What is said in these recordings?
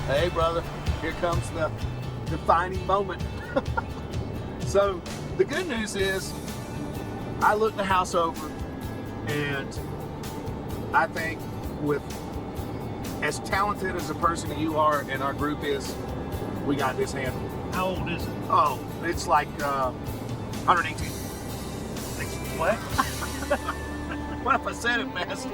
Hey, brother, here comes the defining moment. So, the good news is, I looked the house over, and I think with as talented as a person that you are and our group is, we got this handled. How old is it? Oh, it's like 118. What? What if I said it fast?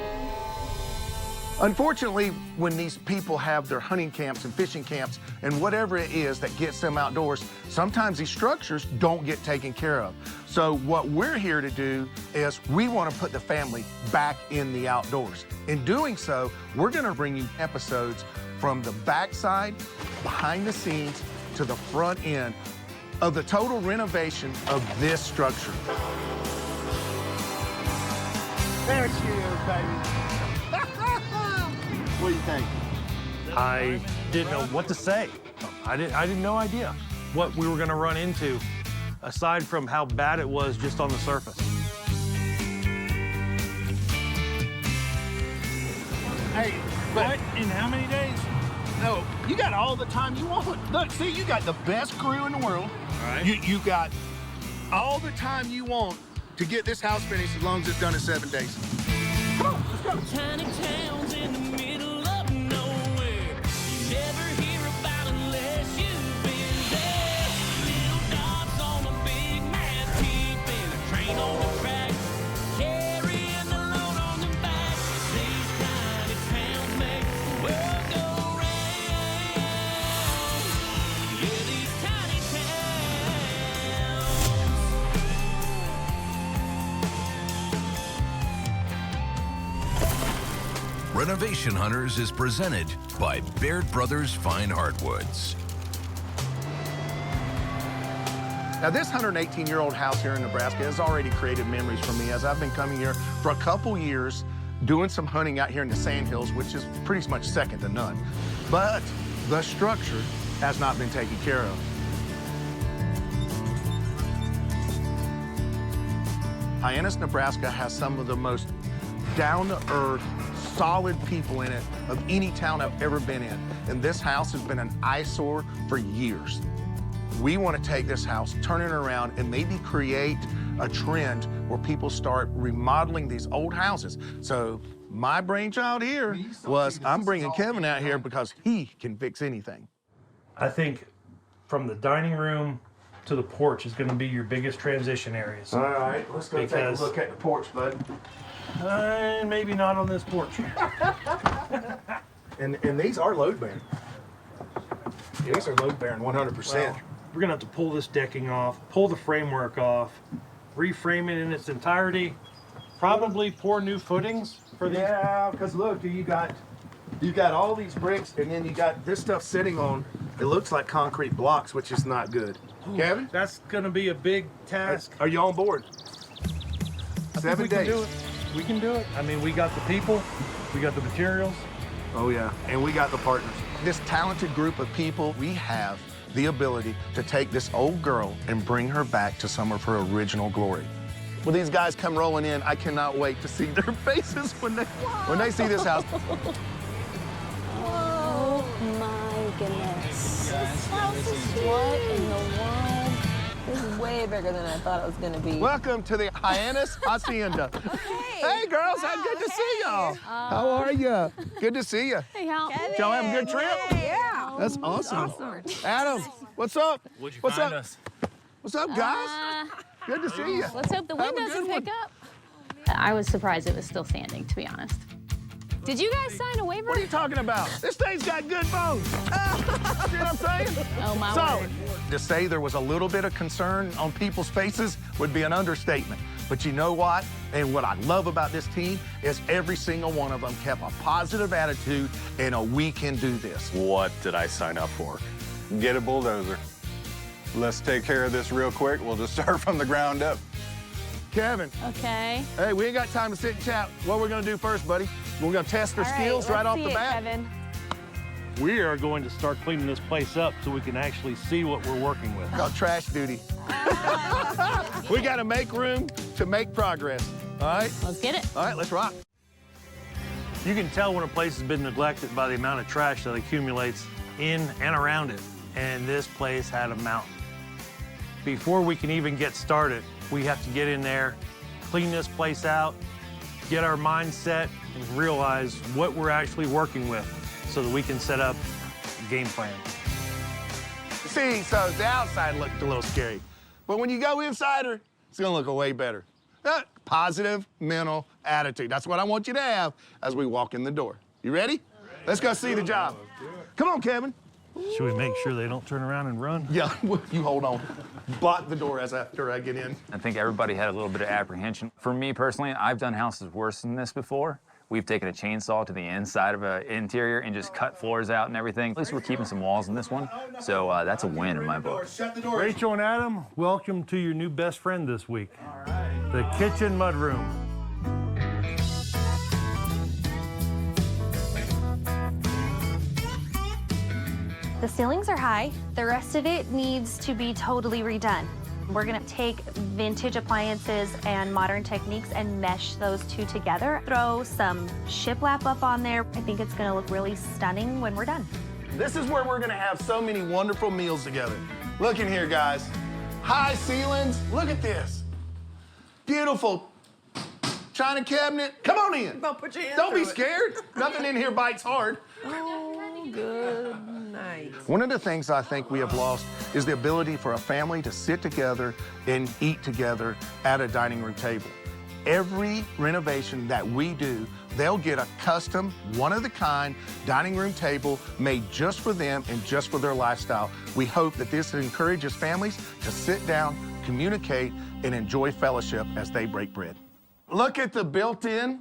Unfortunately, when these people have their hunting camps and fishing camps and whatever it is that gets them outdoors, sometimes these structures don't get taken care of. So what we're here to do is we want to put the family back in the outdoors. In doing so, we're going to bring you episodes from the backside, behind the scenes, to the front end of the total renovation of this structure. There she is, baby. What do you think? I didn't know what to say. I didn't no idea what we were gonna run into, aside from how bad it was just on the surface. Hey, but What? In how many days? no, you got all the time you want. Look, see, you got the best crew in the world. All right. You got all the time you want to get this house finished as long as it's done in 7 days. Come on, let's go. Tiny towns in the middle of nowhere. You never hear about unless you've been there. Little dots on a big map, keeping a train on the track, carrying the load on the back. These tiny towns make the world go round. Yeah, these tiny towns. Renovation Hunters is presented by Baird Brothers Fine Hardwoods. Now, this 118-year-old house here in Nebraska has already created memories for me as I've been coming here for a couple years, doing some hunting out here in the Sandhills, which is pretty much second to none. But the structure has not been taken care of. Hyannis, Nebraska has some of the most down-to-earth, solid people in it of any town I've ever been in. And this house has been an eyesore for years. We want to take this house, turn it around, and maybe create a trend where people start remodeling these old houses. So my brainchild here was I'm bringing Kevin out here because he can fix anything. I think from the dining room to the porch is gonna be your biggest transition areas. All right, let's go take Because- a look at the porch, bud. Maybe not on this porch. And these are load bearing. These are load bearing 100%. Well, we're gonna have to pull this decking off, pull the framework off, reframe it in its entirety, probably pour new footings for these. Yeah, because look, you got all these bricks, and then you got this stuff sitting on. It looks like concrete blocks, which is not good. Kevin, That's gonna be a big task. are you on board? I think 7 we can days. do it. We can do it. I mean, we got the people, we got the materials. Oh yeah, and we got the partners. This talented group of people, we have the ability to take this old girl and bring her back to some of her original glory. When these guys come rolling in, I cannot wait to see their faces when they see this house. Oh my goodness. This house is what in the world? This is way bigger than I thought it was gonna be. Welcome to the Hyannis Hacienda. Hey girls, how good to see y'all. How are you? Good to see you. Hey, Hal. Did y'all have a good trip? Yeah. That's awesome. Adam, what's up? What'd you What's find up? us? What's up, guys? Good to see you. Let's hope the wind Have a doesn't good pick one. up. I was surprised it was still standing, to be honest. Did you guys sign a waiver? What are you talking about? This thing's got good bones. See what I'm saying? Oh, my Solid. word. To say there was a little bit of concern on people's faces would be an understatement. But you know what? And what I love about this team is every single one of them kept a positive attitude and a we can do this. What did I sign up for? Get a bulldozer. Let's take care of this real quick. We'll just start from the ground up. Kevin, Okay. hey, we ain't got time to sit and chat. What we're gonna do first, buddy? We're gonna test their skills right off the bat. Kevin. We are going to start cleaning this place up so we can actually see what we're working with. Called trash duty. We gotta make room to make progress. All right? Let's get it. All right, let's rock. You can tell when a place has been neglected by the amount of trash that accumulates in and around it, and this place had a mountain. Before we can even get started, we have to get in there, clean this place out, get our mindset, and realize what we're actually working with so that we can set up a game plan. See, so the outside looked a little scary, but when you go inside her, it's gonna look way better. Positive mental attitude. That's what I want you to have as we walk in the door. You ready? Let's go see the job. Come on, Kevin. Should we make sure they don't turn around and run? Yeah, you hold on. Block the door after I get in. I think everybody had a little bit of apprehension. For me personally, I've done houses worse than this before. We've taken a chainsaw to the inside of an interior and just cut floors out and everything. At least we're keeping some walls in this one. So that's a win in my book. Shut the door. Rachel and Adam, welcome to your new best friend this week. The kitchen mudroom. The ceilings are high. The rest of it needs to be totally redone. We're gonna take vintage appliances and modern techniques and mesh those two together. Throw some shiplap up on there. I think it's gonna look really stunning when we're done. This is where we're gonna have so many wonderful meals together. Look in here, guys. High ceilings, look at this. Beautiful china cabinet. Come on in. Don't put your hand Don't be through it. scared. Nothing in here bites hard. Oh, good night. One of the things I think we have lost is the ability for a family to sit together and eat together at a dining room table. Every renovation that we do, they'll get a custom, one-of-a-kind dining room table made just for them and just for their lifestyle. We hope that this encourages families to sit down, communicate, and enjoy fellowship as they break bread. Look at the built-in.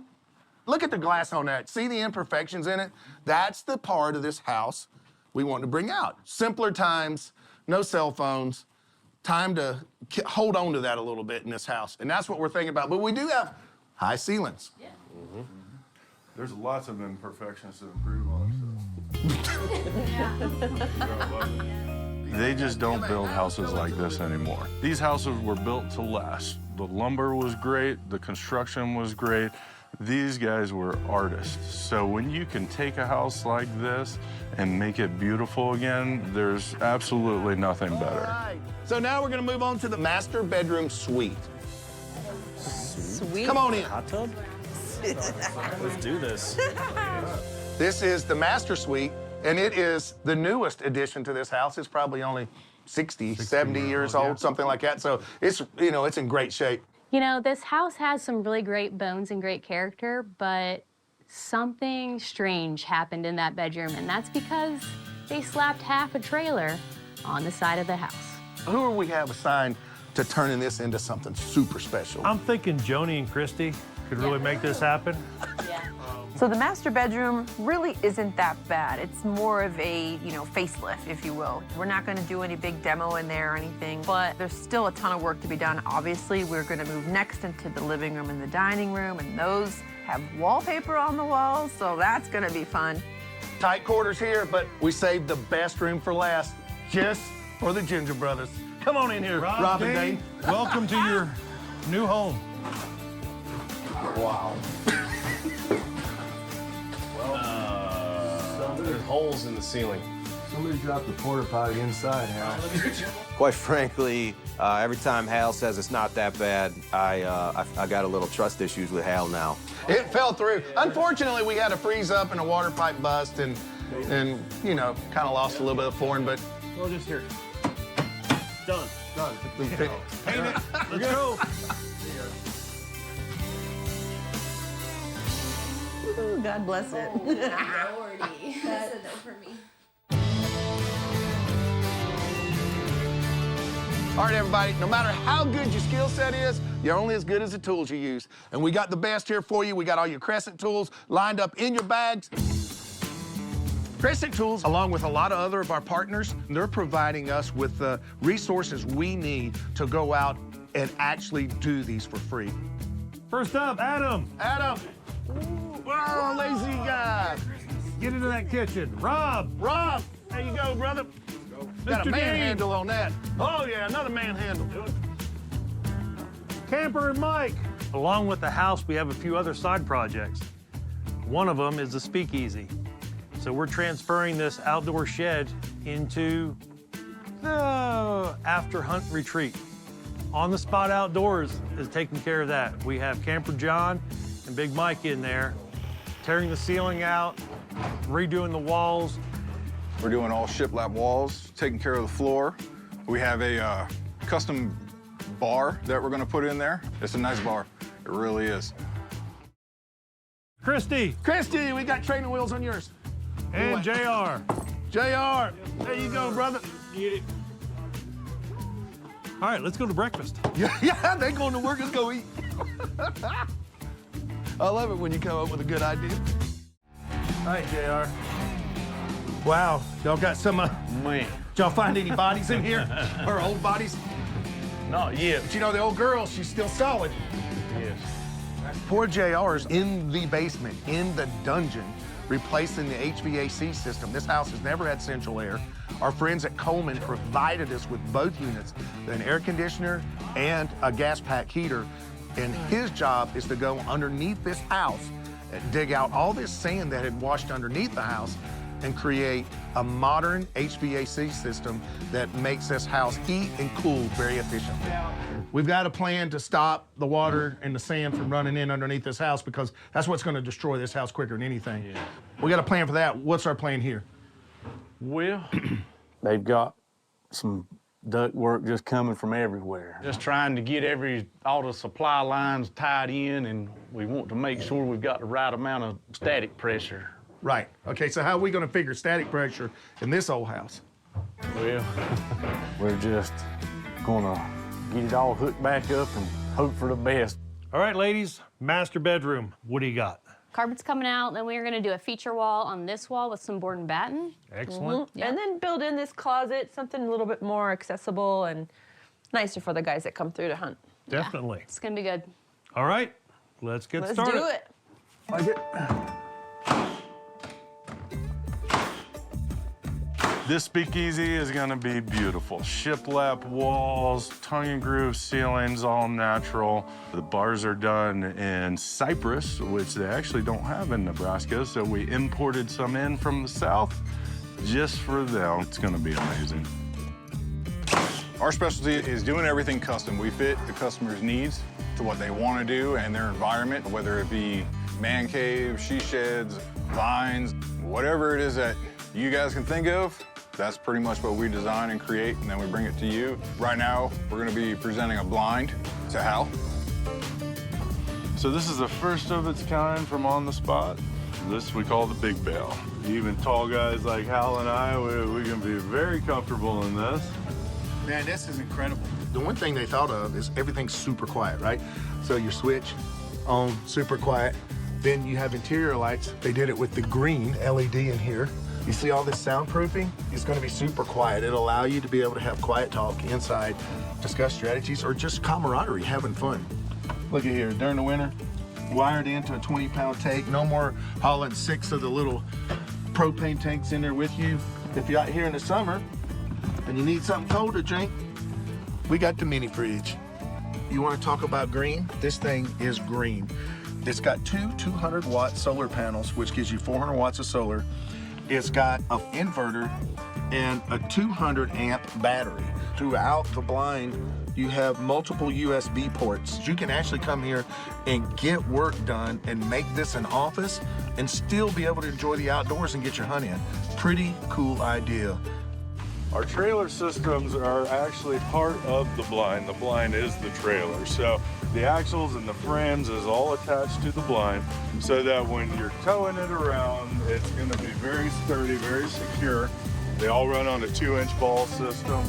Look at the glass on that. See the imperfections in it? That's the part of this house we want to bring out. Simpler times, no cell phones, time to hold on to that a little bit in this house. And that's what we're thinking about. But we do have high ceilings. Yeah. There's lots of imperfections to improve on. So. They just don't build houses like this anymore. These houses were built to last. The lumber was great, the construction was great. These guys were artists. So when you can take a house like this and make it beautiful again, there's absolutely nothing better. All right. So now we're gonna move on to the master bedroom suite. Sweet. Come on in. Hot tub? Let's do this. This is the master suite, and it is the newest addition to this house. It's probably only 60, 70 years old, something like that. So it's, you know, it's in great shape. You know, this house has some really great bones and great character, but something strange happened in that bedroom, and that's because they slapped half a trailer on the side of the house. Who do we have assigned to turning this into something super special? I'm thinking Joni and Christy could really make this happen. So the master bedroom really isn't that bad. It's more of a, facelift, if you will. We're not gonna do any big demo in there or anything, but there's still a ton of work to be done. Obviously, we're gonna move next into the living room and the dining room, and those have wallpaper on the walls, so that's gonna be fun. Tight quarters here, but we saved the best room for last, just for the Ginger Brothers. Come on in here, Rob and Dane. Welcome to your new home. Wow. There's holes in the ceiling. Somebody dropped the porta potty inside, Hal. Quite frankly, every time Hal says it's not that bad, I got a little trust issues with Hal now. It fell through. Unfortunately, we had a freeze up and a water pipe bust and kind of lost a little bit of flooring, but Well, just here. Done. paint it. Let's go. Ooh, God bless it. That's a no for me. All right, everybody, no matter how good your skill set is, you're only as good as the tools you use. And we got the best here for you. We got all your Crescent tools lined up in your bags. Crescent Tools, along with a lot of other of our partners, they're providing us with the resources we need to go out and actually do these for free. First up, Adam. Adam. Whoa, lazy guy. Get into that kitchen. Rob. Rob, there you go, brother. Got a Mr. manhandle on that. Oh, yeah, another manhandle. Camper and Mike. Along with the house, we have a few other side projects. One of them is the speakeasy. So we're transferring this outdoor shed into the after hunt retreat. On the Spot Outdoors is taking care of that. We have Camper John and Big Mike in there, tearing the ceiling out, redoing the walls. We're doing all shiplap walls, taking care of the floor. We have a custom bar that we're gonna put in there. It's a nice bar, it really is. Christy Christy, we got training wheels on yours. and JR. JR, there you go, brother. Get it. All right, let's go to breakfast. Yeah, they going to work, let's go eat. I love it when you come up with a good idea. All right, JR. Wow, y'all got some, Man. did y'all find any bodies in here? Or old bodies? Not yet. But you know, the old girl, she's still solid. Yes. Poor JR's in the basement, in the dungeon, replacing the HVAC system. This house has never had central air. Our friends at Coleman provided us with both units, an air conditioner and a gas pack heater. And his job is to go underneath this house, and dig out all this sand that had washed underneath the house and create a modern HVAC system that makes this house heat and cool very efficiently. We've got a plan to stop the water and the sand from running in underneath this house because that's what's gonna destroy this house quicker than anything. Yeah. We got a plan for that. What's our plan here? Well, they've got some duct work just coming from everywhere. Just trying to get all the supply lines tied in, and we want to make sure we've got the right amount of static pressure. Right. Okay, so how are we gonna figure static pressure in this old house? Well, we're just gonna get it all hooked back up and hope for the best. All right, ladies, master bedroom. What do you got? Carpet's coming out, then we're gonna do a feature wall on this wall with some board and batten. Excellent. Yeah. And then build in this closet, something a little bit more accessible and nicer for the guys that come through to hunt. Definitely. It's gonna be good. All right, let's get Let's started. do it. Like it? This speakeasy is gonna be beautiful. Shiplap walls, tongue and groove ceilings, all natural. The bars are done in Cyprus, which they actually don't have in Nebraska, so we imported some in from the south just for them. It's gonna be amazing. Our specialty is doing everything custom. We fit the customer's needs to what they want to do and their environment, whether it be man cave, she sheds, vines, whatever it is that you guys can think of. That's pretty much what we design and create, and then we bring it to you. Right now, we're gonna be presenting a blind to Hal. So this is the first of its kind from On the Spot. This we call the Big Bale. Even tall guys like Hal and I, we can be very comfortable in this. Man, this is incredible. The one thing they thought of is everything's super quiet, right? So your switch on, super quiet. Then you have interior lights. They did it with the green LED in here. You see all this soundproofing? It's gonna be super quiet. It'll allow you to be able to have quiet talk inside, discuss strategies, or just camaraderie, having fun. Look at here, during the winter, wired into a 20-pound tank. No more hauling 6 of the little propane tanks in there with you. If you're out here in the summer and you need something cold to drink, we got the mini fridge. You wanna talk about green? This thing is green. It's got two 200-watt solar panels, which gives you 400 watts of solar. It's got an inverter and a 200-amp battery. Throughout the blind, you have multiple USB ports. You can actually come here and get work done and make this an office and still be able to enjoy the outdoors and get your hunt in. Pretty cool idea. Our trailer systems are actually part of the blind. The blind is the trailer. So the axles and the frames is all attached to the blind so that when you're towing it around, it's going to be very sturdy, very secure. They all run on a 2-inch ball system.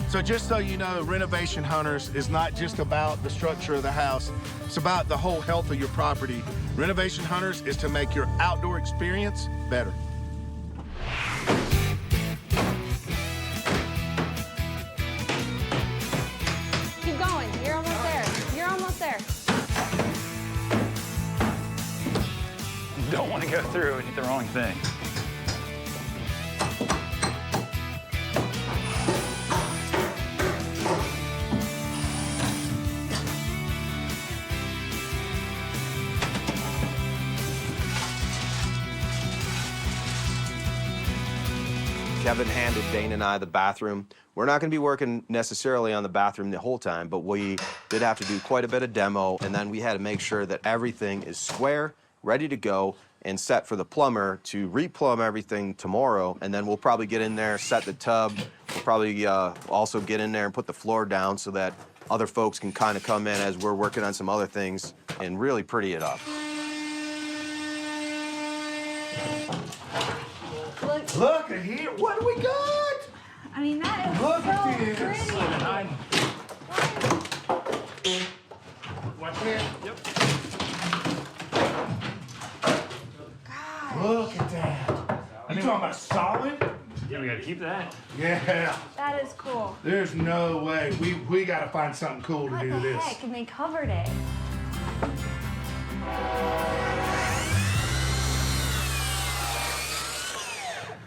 So just so you know, Renovation Hunters is not just about the structure of the house, it's about the whole health of your property. Renovation Hunters is to make your outdoor experience better. Keep going. You're almost there. You're almost there. Don't want to go through and hit the wrong thing. Kevin handed Dane and I the bathroom. We're not going to be working necessarily on the bathroom the whole time, but we did have to do quite a bit of demo, and then we had to make sure that everything is square, ready to go, and set for the plumber to replumb everything tomorrow. And then we'll probably get in there, set the tub. We'll probably also get in there and put the floor down so that other folks can kind of come in as we're working on some other things and really pretty it up. Look at here. What do we got? I mean, that is Look so at this. pretty. Watch here. Yep. Look at that. You talking about solid? Yeah, we gotta keep that. Yeah. That is cool. There's no way. We got to find something cool to What do the this. heck? And they covered it.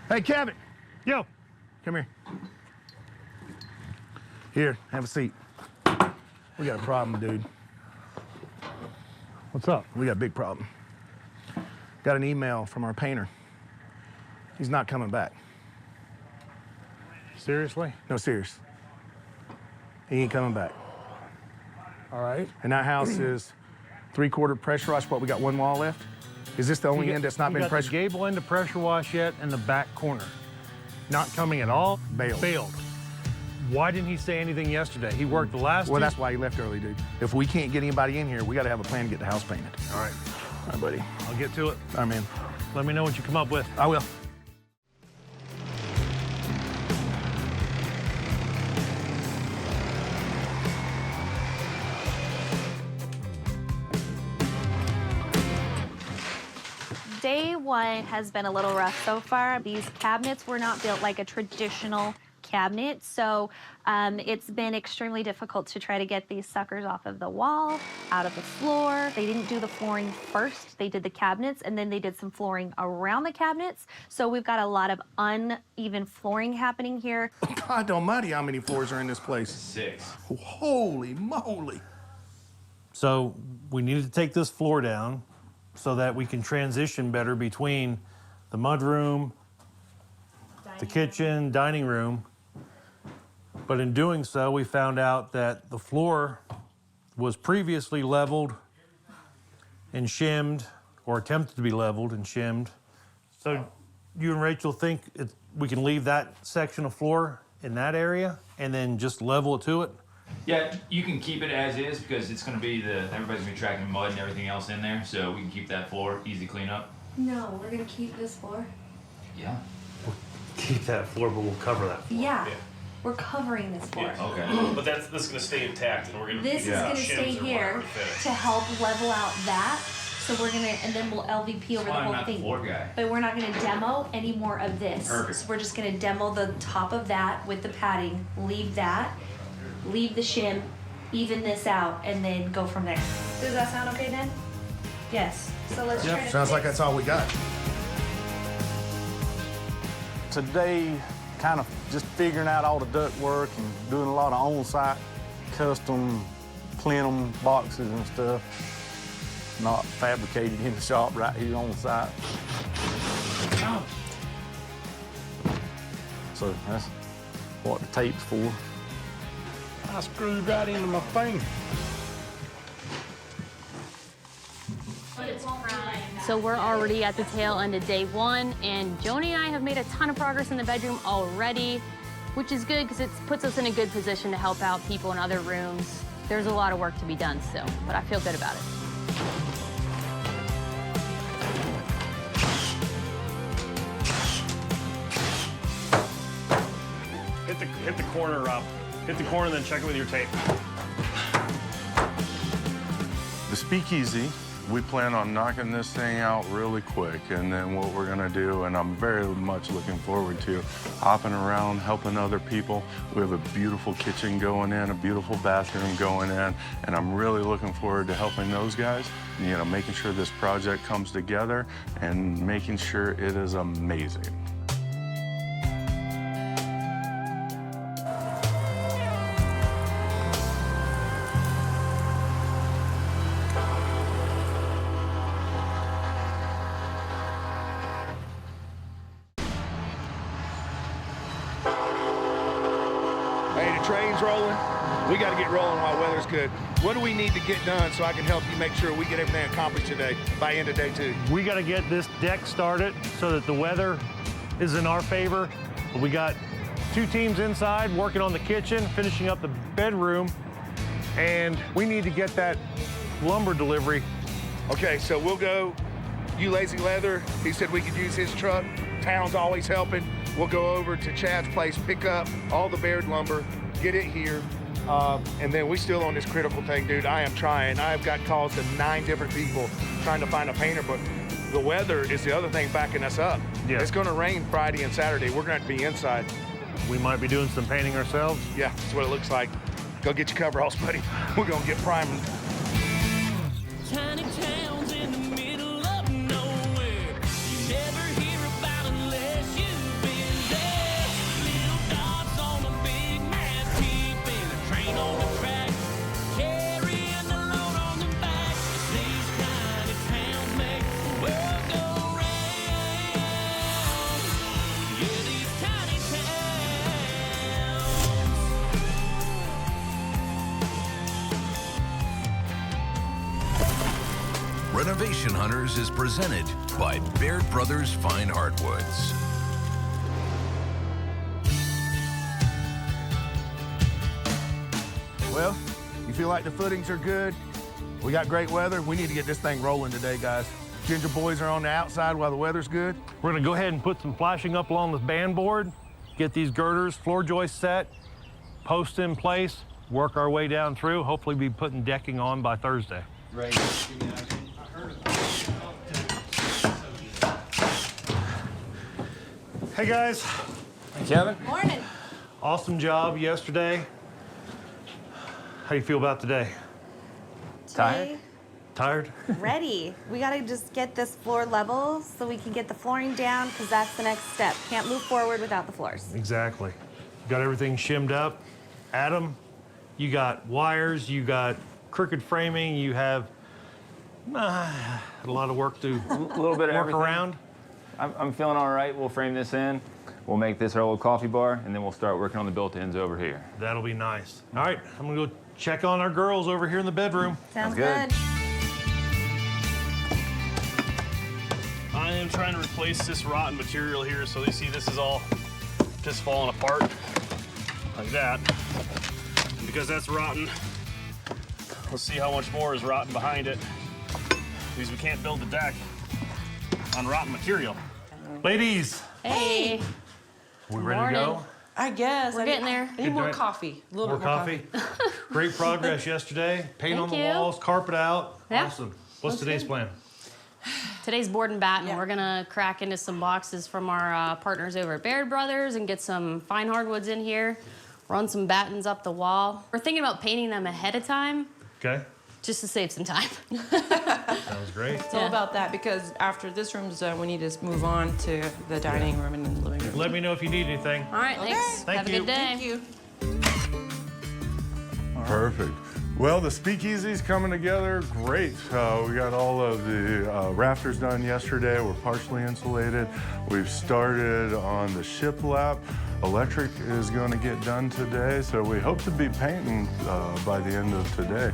Hey, Kevin. Yo. Come here. Here, have a seat. We got a problem, dude. What's up? We got a big problem. Got an email from our painter. He's not coming back. Seriously? No, serious. He ain't coming back. All right. And that house is 3/4 pressure wash. What, we got one wall left? Is this the only end that's not been pressure? pressure? The gable end to pressure wash yet, and the back corner. Not coming at all. Bailed. Why didn't he say anything yesterday? He worked the last Well, two. that's why he left early, dude. If we can't get anybody in here, we got to have a plan to get the house painted. All right. All right, buddy. I'll get to it. All right, man. Let me know what you come up with. I will. Day one has been a little rough so far. These cabinets were not built like a traditional cabinet, so it's been extremely difficult to try to get these suckers off of the wall, out of the floor. They didn't do the flooring first. They did the cabinets, and then they did some flooring around the cabinets. So we've got a lot of uneven flooring happening here. God almighty, how many floors are in this place? 6. Holy moly. So we needed to take this floor down so that we can transition better between the mudroom, the kitchen, dining room. But in doing so, we found out that the floor was previously leveled and shimmed, or attempted to be leveled and shimmed. So you and Rachel think we can leave that section of floor in that area and then just level it to it? Yeah, you can keep it as is because it's going to be everybody's going to be tracking mud and everything else in there, so we can keep that floor easy to clean up. No, we're gonna keep this floor. Yeah. Keep that floor, but we'll cover that floor. Yeah. We're covering this floor. Okay. But this is gonna stay intact, and we're gonna. This is gonna stay here to help level out that. So we're gonna, and then we'll LVP over the I'm whole not the thing. floor guy. But we're not gonna demo any more of this. Perfect. So we're just gonna demo the top of that with the padding, leave that, leave the shim, even this out, and then go from there. Does that sound okay then? Yes. So let's try to Sounds like fix- that's all we got. Today, kind of just figuring out all the duct work and doing a lot of on-site custom plenum boxes and stuff, not fabricated in the shop right here on site. So that's what the tape's for. I screwed right into my finger. So we're already at the tail end of day one, and Joni and I have made a ton of progress in the bedroom already, which is good because it puts us in a good position to help out people in other rooms. There's a lot of work to be done still, but I feel good about it. Hit the corner, Rob. Hit the corner, and then check it with your tape. The speakeasy, we plan on knocking this thing out really quick, and then what we're gonna do, and I'm very much looking forward to, hopping around, helping other people. We have a beautiful kitchen going in, a beautiful bathroom going in, and I'm really looking forward to helping those guys, you know, making sure this project comes together and making sure it is amazing. your trains rolling. We got to get rolling while weather's good. What do we need to get done so I can help you make sure we get everything accomplished today by end of day 2? We got to get this deck started so that the weather is in our favor. We got 2 teams inside working on the kitchen, finishing up the bedroom, and we need to get that lumber delivery. Okay, so we'll go, you Lazy Leather, he said we could use his truck. Town's always helping. We'll go over to Chad's place, pick up all the bared lumber, get it here, and then we still on this critical thing, dude. I am trying. I've got calls to 9 different people trying to find a painter, but the weather is the other thing backing us up. Yeah. It's gonna rain Friday and Saturday. We're gonna have to be inside. We might be doing some painting ourselves. Yeah, that's what it looks like. Go get your coveralls, buddy. We're gonna get priming. Tiny towns in the middle of nowhere. You never hear about unless you've been there. Little dots on a big map, keeping a train on the track, carrying the load on the back. These tiny towns make the world go round. Yeah, these tiny towns. Renovation Hunters is presented by Baird Brothers Fine Hardwoods. Well, you feel like the footings are good? We got great weather. We need to get this thing rolling today, guys. Ginger boys are on the outside while the weather's good. We're gonna go ahead and put some flashing up along this band board, get these girders, floor joists set, posts in place, work our way down through, hopefully be putting decking on by Thursday. Right. Hey guys. Hey, Kevin. Morning. Awesome job yesterday. How do you feel about today? Tired? Tired? Ready. We gotta just get this floor level so we can get the flooring down, because that's the next step. Can't move forward without the floors. Exactly. Got everything shimmed up. Adam, you got wires, you got crooked framing, you have a lot of work to A little bit of work everything. around. I'm feeling all right. We'll frame this in. We'll make this our little coffee bar, and then we'll start working on the built-ins over here. That'll be nice. All right, I'm gonna go check on our girls over here in the bedroom. Sounds good. good. I am trying to replace this rotten material here, so you see this is all just falling apart like that. And because that's rotten, let's see how much more is rotten behind it, because we can't build the deck on rotten material. Ladies, Hey, we ready to go? I guess. we're getting there. I need more Good. coffee. A little More bit more coffee? Great progress yesterday. Paint on the Thank you. walls, carpet out. Yeah. Awesome. What's today's plan? Today's board and batten. Yeah. We're gonna crack into some boxes from our partners over at Baird Brothers and get some fine hardwoods in here. Run some battens up the wall. We're thinking about painting them ahead of time, Okay, just to save some time. sounds great. It's all about that, because after this room's done, we need to move on to the dining room and the living room. Let me know if you need anything. All right, thanks. Thank Have a you. good day. Thank you. Perfect. Well, the speakeasy's coming together great. We got all of the rafters done yesterday. We're partially insulated. We've started on the shiplap. Electric is going to get done today, so we hope to be painting by the end of today.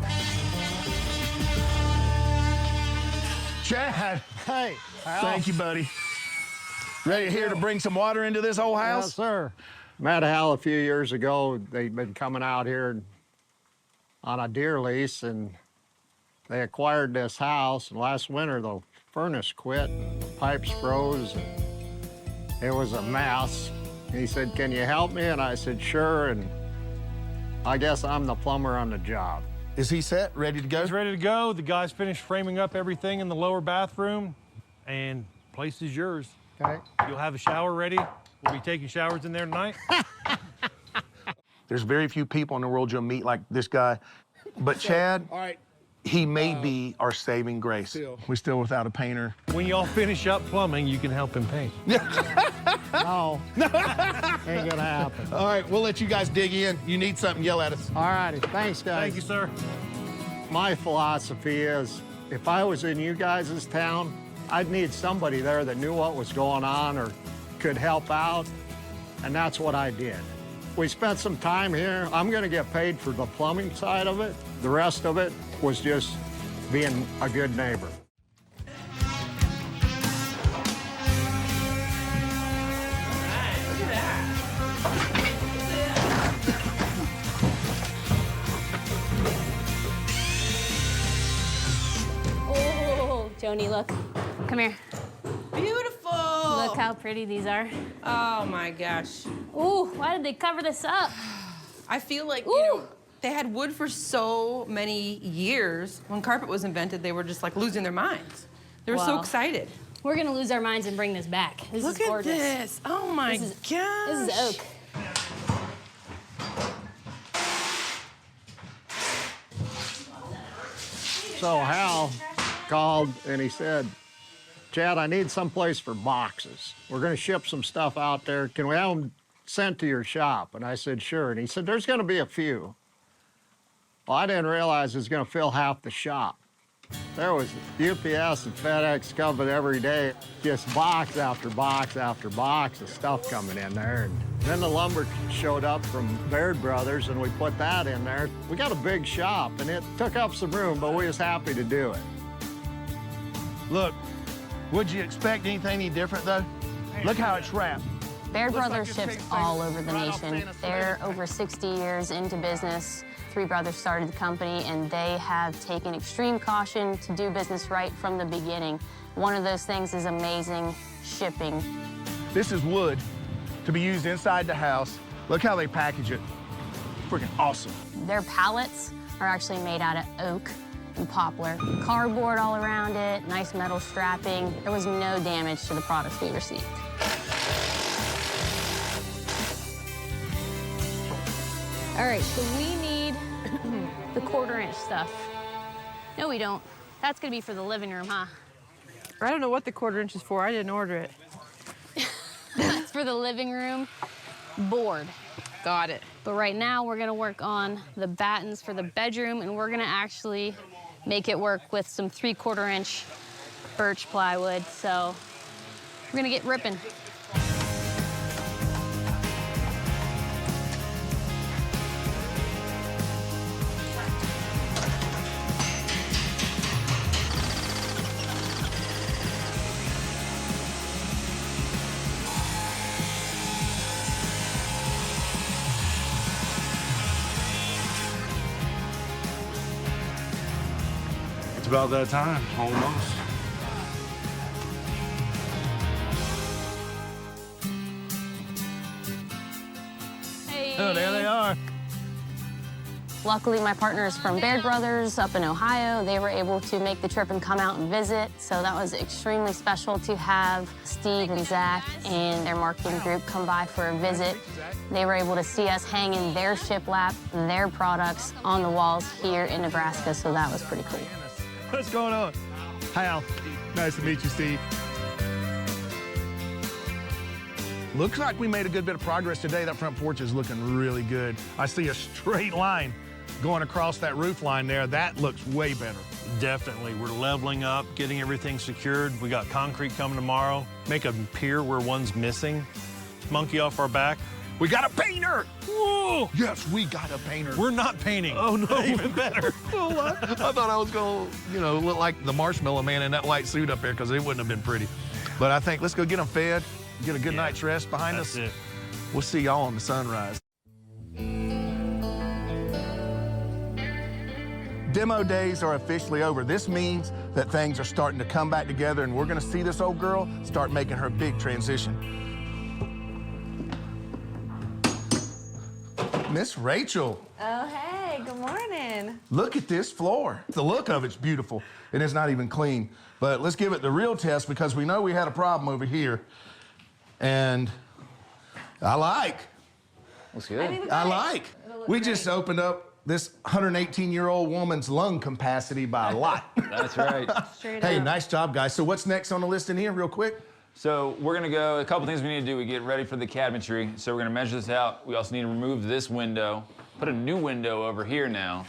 Chad, hey, thank you, buddy. Ready here to bring some water into this old house? Yes, sir. Met Hal a few years ago. They'd been coming out here on a deer lease, and they acquired this house. And last winter, the furnace quit, pipes froze, and it was a mess. He said, "Can you help me?" And I said, "Sure." And I guess I'm the plumber on the job. Is he set, ready to go? He's ready to go. The guys finished framing up everything in the lower bathroom, and place is yours. Okay. You'll have a shower ready. We'll be taking showers in there tonight. There's very few people in the world you'll meet like this guy. But Chad, All right. he may be our saving grace. We're still without a painter. When y'all finish up plumbing, you can help him paint. No, ain't gonna happen. All right, we'll let you guys dig in. You need something, yell at us. All righty, thanks, guys. Thank you, sir. My philosophy is, if I was in you guys' town, I'd need somebody there that knew what was going on or could help out, and that's what I did. We spent some time here. I'm gonna get paid for the plumbing side of it. The rest of it was just being a good neighbor. Oh, Joni, look. Come here. Beautiful. Look how pretty these are. Oh my gosh. Ooh, why did they cover this up? I feel like, you know, they had wood for so many years. When carpet was invented, they were just like losing their minds. They were so Well, excited. We're gonna lose our minds and bring this back. This Look is gorgeous. at this. Oh my gosh. This is oak. So Hal called and he said, Chad, I need someplace for boxes. We're gonna ship some stuff out there. Can we have them sent to your shop? And I said, sure. And he said, there's gonna be a few. Well, I didn't realize it was gonna fill half the shop. There was UPS and FedEx coming every day, just box after box after box of stuff coming in there. And then the lumber showed up from Baird Brothers and we put that in there. We got a big shop and it took up some room, but we was happy to do it. Look, would you expect anything any different though? Look how it's wrapped. Baird Brothers ships all over the nation. They're over 60 years into business. Three brothers started the company, and they have taken extreme caution to do business right from the beginning. One of those things is amazing shipping. This is wood to be used inside the house. Look how they package it. Freaking awesome. Their pallets are actually made out of oak and poplar. Cardboard all around it, nice metal strapping. There was no damage to the products we received. All right, so we need the 1/4-inch stuff. No, we don't. That's gonna be for the living room, huh? I don't know what the 1/4 inch is for. I didn't order it. That's for the living room board. Got it. But right now, we're gonna work on the battens for the bedroom, and we're gonna actually make it work with some 3/4-inch birch plywood. So we're gonna get ripping. It's about that time, almost. Hey. Oh, there they are. Luckily, my partner is from Baird Brothers up in Ohio. They were able to make the trip and come out and visit. So that was extremely special to have Steve and Zach and their marketing group come by for a visit. They were able to see us hanging their shiplap, their products on the walls here in Nebraska. So that was pretty cool. What's going on? Hal, nice to meet you, Steve. Looks like we made a good bit of progress today. That front porch is looking really good. I see a straight line going across that roof line there. That looks way better. Definitely. We're leveling up, getting everything secured. We got concrete coming tomorrow. Make a pier where one's missing. Monkey off our back. We got a painter! Whoa! Yes, we got a painter. We're not painting. Oh, no. Even better. I thought I was going to, look like the Marshmallow Man in that white suit up there because it wouldn't have been pretty. But I think let's go get them fed, get a good night's rest behind us. That's it. We'll see y'all on the sunrise. Demo days are officially over. This means that things are starting to come back together, and we're going to see this old girl start making her big transition. Miss Rachel. Oh, hey, good morning. Look at this floor. The look of it's beautiful. It is not even clean. But let's give it the real test because we know we had a problem over here. And I like. Looks good. I like. We just opened up this 118-year-old woman's lung capacity by a lot. That's right. Hey, nice job, guys. So what's next on the list in here real quick? So we're gonna go, a couple things we need to do. We get ready for the cabinetry. So we're gonna measure this out. We also need to remove this window, put a new window over here now.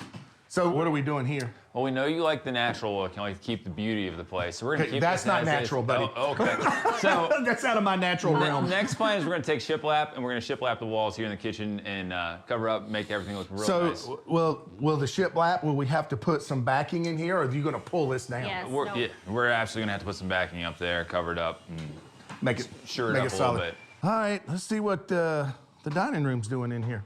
So what are we doing here? Well, we know you like the natural look. You like to keep the beauty of the place. So we're going to keep That's this not as natural, is. buddy. Oh, okay. So that's out of my natural realm. Next plan is we're going to take shiplap and we're going to shiplap the walls here in the kitchen and cover up, make everything look real nice. So, will the shiplap, will we have to put some backing in here, or are you going to pull this down? Yes. We're absolutely going to have to put some backing up there, covered up, and Make it sure make it it up a solid. little bit. All right, let's see what the dining room's doing in here.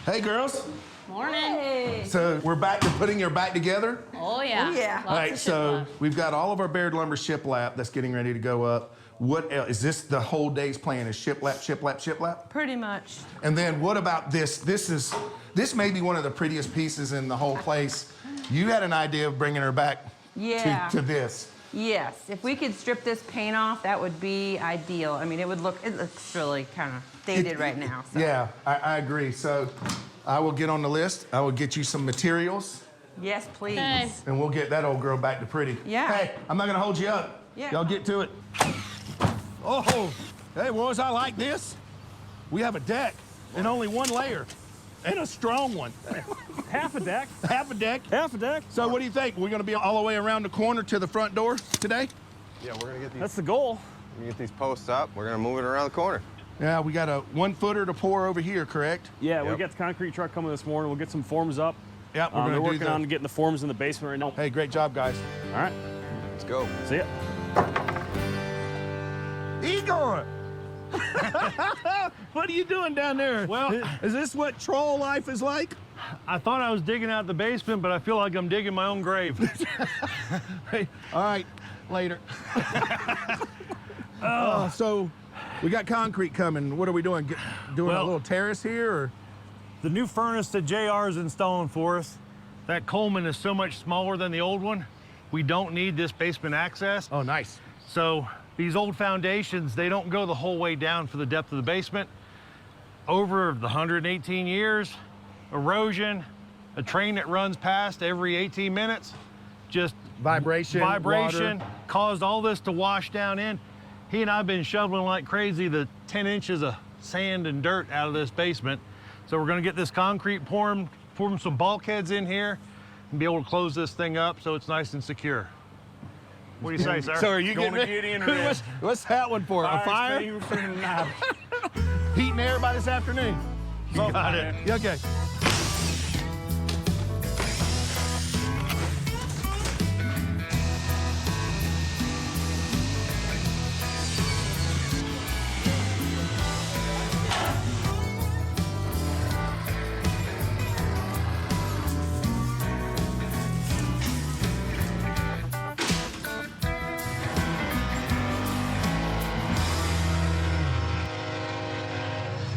Hey, girls. Morning. So we're back to putting your back together? Oh, yeah. Yeah. All right, so we've got all of our Baird lumber shiplap that's getting ready to go up. What else? Is this the whole day's plan? Is shiplap, shiplap, shiplap? Pretty much. And then what about this? This may be one of the prettiest pieces in the whole place. You had an idea of bringing her back to this. Yes, if we could strip this paint off, that would be ideal. I mean, it looks really kind of dated right now. So. Yeah, I agree. So I will get on the list. I will get you some materials. Yes, please. Okay. And we'll get that old girl back to pretty. Yeah. Hey, I'm not gonna hold you up. Yeah. Y'all get to it. Oh, hey, boys, I like this. We have a deck and only one layer. And a strong one. Half a deck. Half a deck. Half a deck. So what do you think? We're gonna be all the way around the corner to the front door today? Yeah, we're gonna get these. That's the goal. We're gonna get these posts up. We're gonna move it around the corner. Yeah, we got a 1 footer to pour over here, correct? Yeah, we Yep. got the concrete truck coming this morning. We'll get some forms up. Yeah, we're They're gonna working do on getting the forms in the basement right now. Hey, great job, guys. All right. Let's go. See ya. Igor! What are you doing down there? Well, is this what troll life is like? I thought I was digging out the basement, but I feel like I'm digging my own grave. Hey, all right, later. So we got concrete coming. What are we doing? Doing a little terrace here, or? The new furnace that JR is installing for us, that Coleman is so much smaller than the old one. We don't need this basement access. Oh, nice. So these old foundations, they don't go the whole way down for the depth of the basement. Over the 118 years, erosion, a train that runs past every 18 minutes, just vibration water. caused all this to wash down in. He and I have been shoveling like crazy the 10 inches of sand and dirt out of this basement. So we're gonna get this concrete form some bulkheads in here and be able to close this thing up so it's nice and secure. What do you say, sir? So are you Gonna getting get in ready? What's that one for? A fire? Heat and air by this afternoon. You got it. Yeah, okay.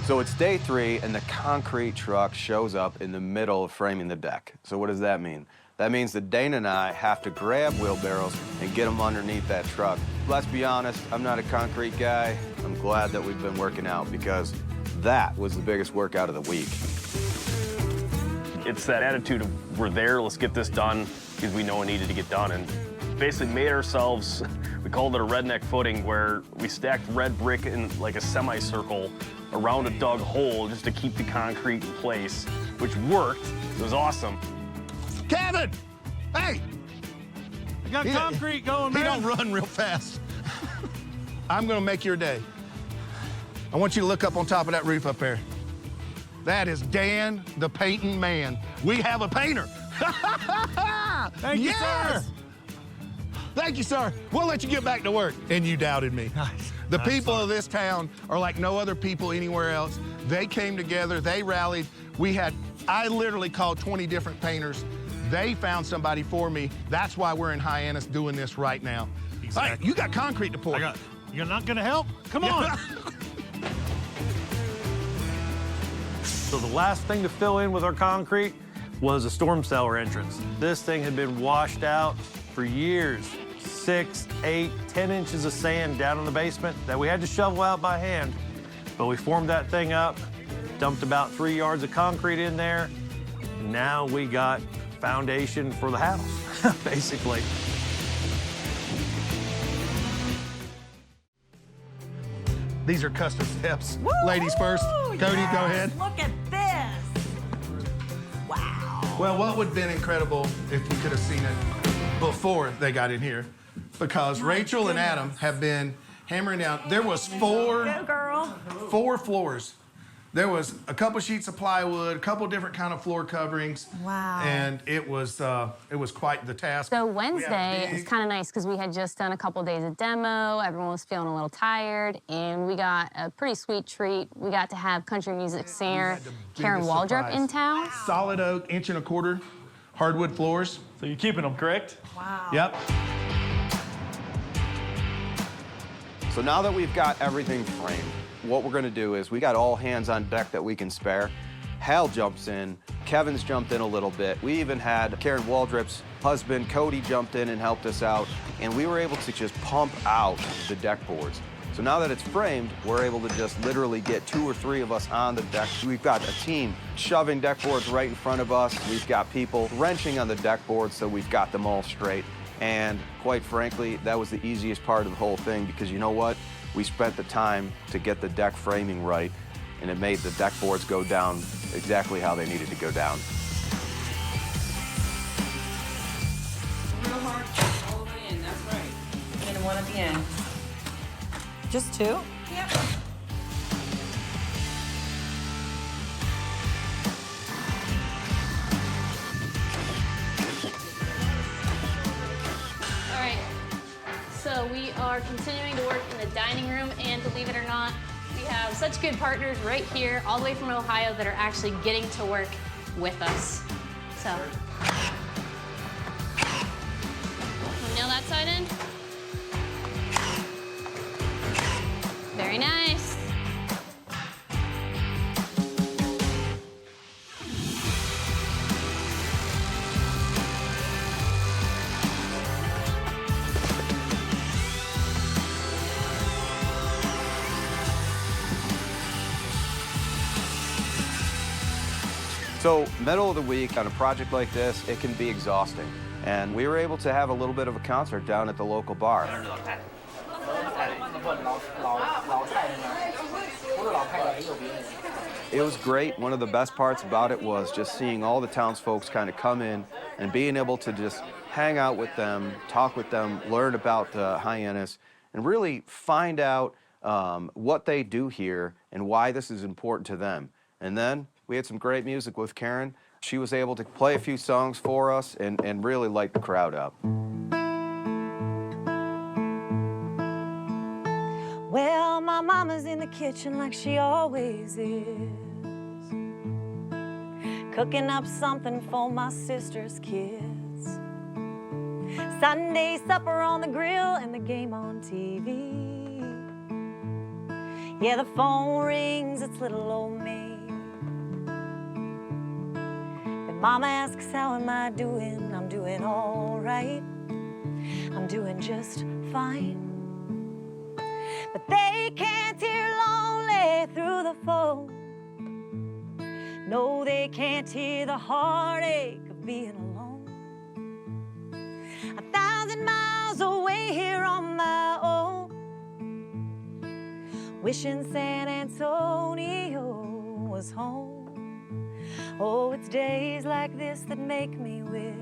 So it's day 3, and the concrete truck shows up in the middle of framing the deck. So what does that mean? That means that Dana and I have to grab wheelbarrows and get them underneath that truck. Let's be honest, I'm not a concrete guy. I'm glad that we've been working out, because that was the biggest workout of the week. It's that attitude of we're there, let's get this done, because we know it needed to get done. And basically made ourselves, we called it a redneck footing, where we stacked red brick in like a semicircle around a dug hole just to keep the concrete in place, which worked. It was awesome. Kevin! Hey! I got concrete going, man. He don't run real fast. I'm gonna make your day. I want you to look up on top of that roof up there. That is Dan, the painting man. We have a painter. Thank you, sir. Thank you, sir. We'll let you get back to work. And you doubted me. Nice. The people of this town are like no other people anywhere else. They came together, they rallied. I literally called 20 different painters. They found somebody for me. That's why we're in Hyannis doing this right now. Exactly. All right, you got concrete to pour. You're not gonna help? Come on. So the last thing to fill in with our concrete was a storm cellar entrance. This thing had been washed out for years. 6, 8, 10 inches of sand down in the basement that we had to shovel out by hand. But we formed that thing up, dumped about 3 yards of concrete in there. Now we got foundation for the house, basically. These are custom steps. Ladies first. Cody, go ahead. Look at this. Wow. Well, what would have been incredible if you could have seen it before they got in here, because Rachel and Adam have been hammering down. There was four floors. There was a couple sheets of plywood, a couple different kind of floor coverings. Wow. And it was quite the task. So Wednesday was kind of nice because we had just done a couple days of demo. Everyone was feeling a little tired, and we got a pretty sweet treat. We got to have country music singer Karen Waldrop in town. Solid oak, 1 1/4 inch, hardwood floors. So you're keeping them, correct? Wow. Yep. So now that we've got everything framed, what we're gonna do is we got all hands on deck that we can spare. Hal jumps in, Kevin's jumped in a little bit. We even had Karen Waldrop's husband, Cody, jumped in and helped us out, and we were able to just pump out the deck boards. So now that it's framed, we're able to just literally get 2 or 3 of us on the deck. We've got a team shoving deck boards right in front of us. We've got people wrenching on the deck boards, so we've got them all straight. And quite frankly, that was the easiest part of the whole thing, because you know what? We spent the time to get the deck framing right, and it made the deck boards go down exactly how they needed to go down. Real hard all the way in, that's right. And one at the end. Just 2? Yep. All right, so we are continuing to work in the dining room, and believe it or not, we have such good partners right here, all the way from Ohio, that are actually getting to work with us. So, nail that side in. Very nice. So middle of the week on a project like this, it can be exhausting. And we were able to have a little bit of a concert down at the local bar. It was great. One of the best parts about it was just seeing all the townsfolk kind of come in and being able to just hang out with them, talk with them, learn about Hyannis, and really find out what they do here and why this is important to them. And then we had some great music with Karen. She was able to play a few songs for us and really light the crowd up. Well, my mama's in the kitchen like she always is, cooking up something for my sister's kids. Sunday supper on the grill and the game on TV. Yeah, the phone rings, it's little old me. And Mama asks, how am I doing? I'm doing all right. I'm doing just fine. But they can't hear lonely through the phone. No, they can't hear the heartache of being alone. 1,000 miles away here on my own, wishing San Antonio was home. Oh, it's days like this that make me wish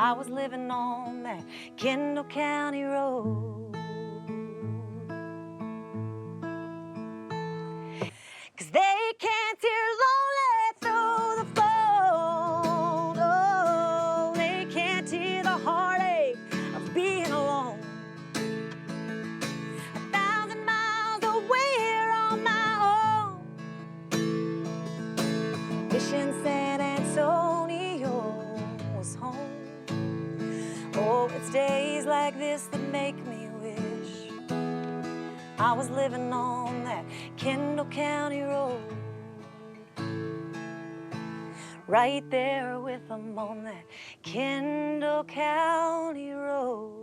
I was living on that Kendall County road. 'Cause they can't hear lonely through the phone. Oh, they can't hear the heartache of being alone. 1,000 miles away here on my own, wishing San Antonio was home. Oh, it's days like this that make me wish I was living on that Kendall County road, right there with them on that Kendall County road.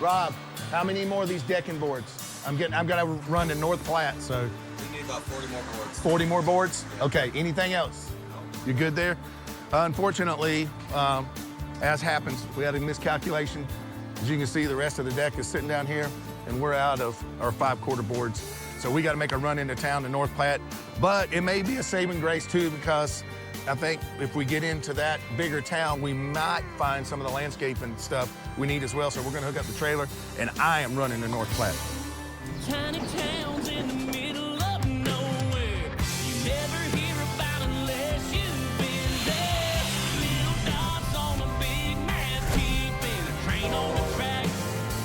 Rob, how many more of these decking boards? I'm gonna run to North Platte, so. We need about 40 more boards. 40 more boards? Okay, anything else? You good there? Unfortunately, as happens, we had a miscalculation. As you can see, the rest of the deck is sitting down here, and we're out of our 5/4 boards. So we got to make a run into town to North Platte. But it may be a saving grace too, because I think if we get into that bigger town, we might find some of the landscaping stuff we need as well. So we're going to hook up the trailer, and I am running to North Platte. Tiny towns in the middle of nowhere. You never hear about unless you've been there. Little dots on a big map, keeping a train on the track,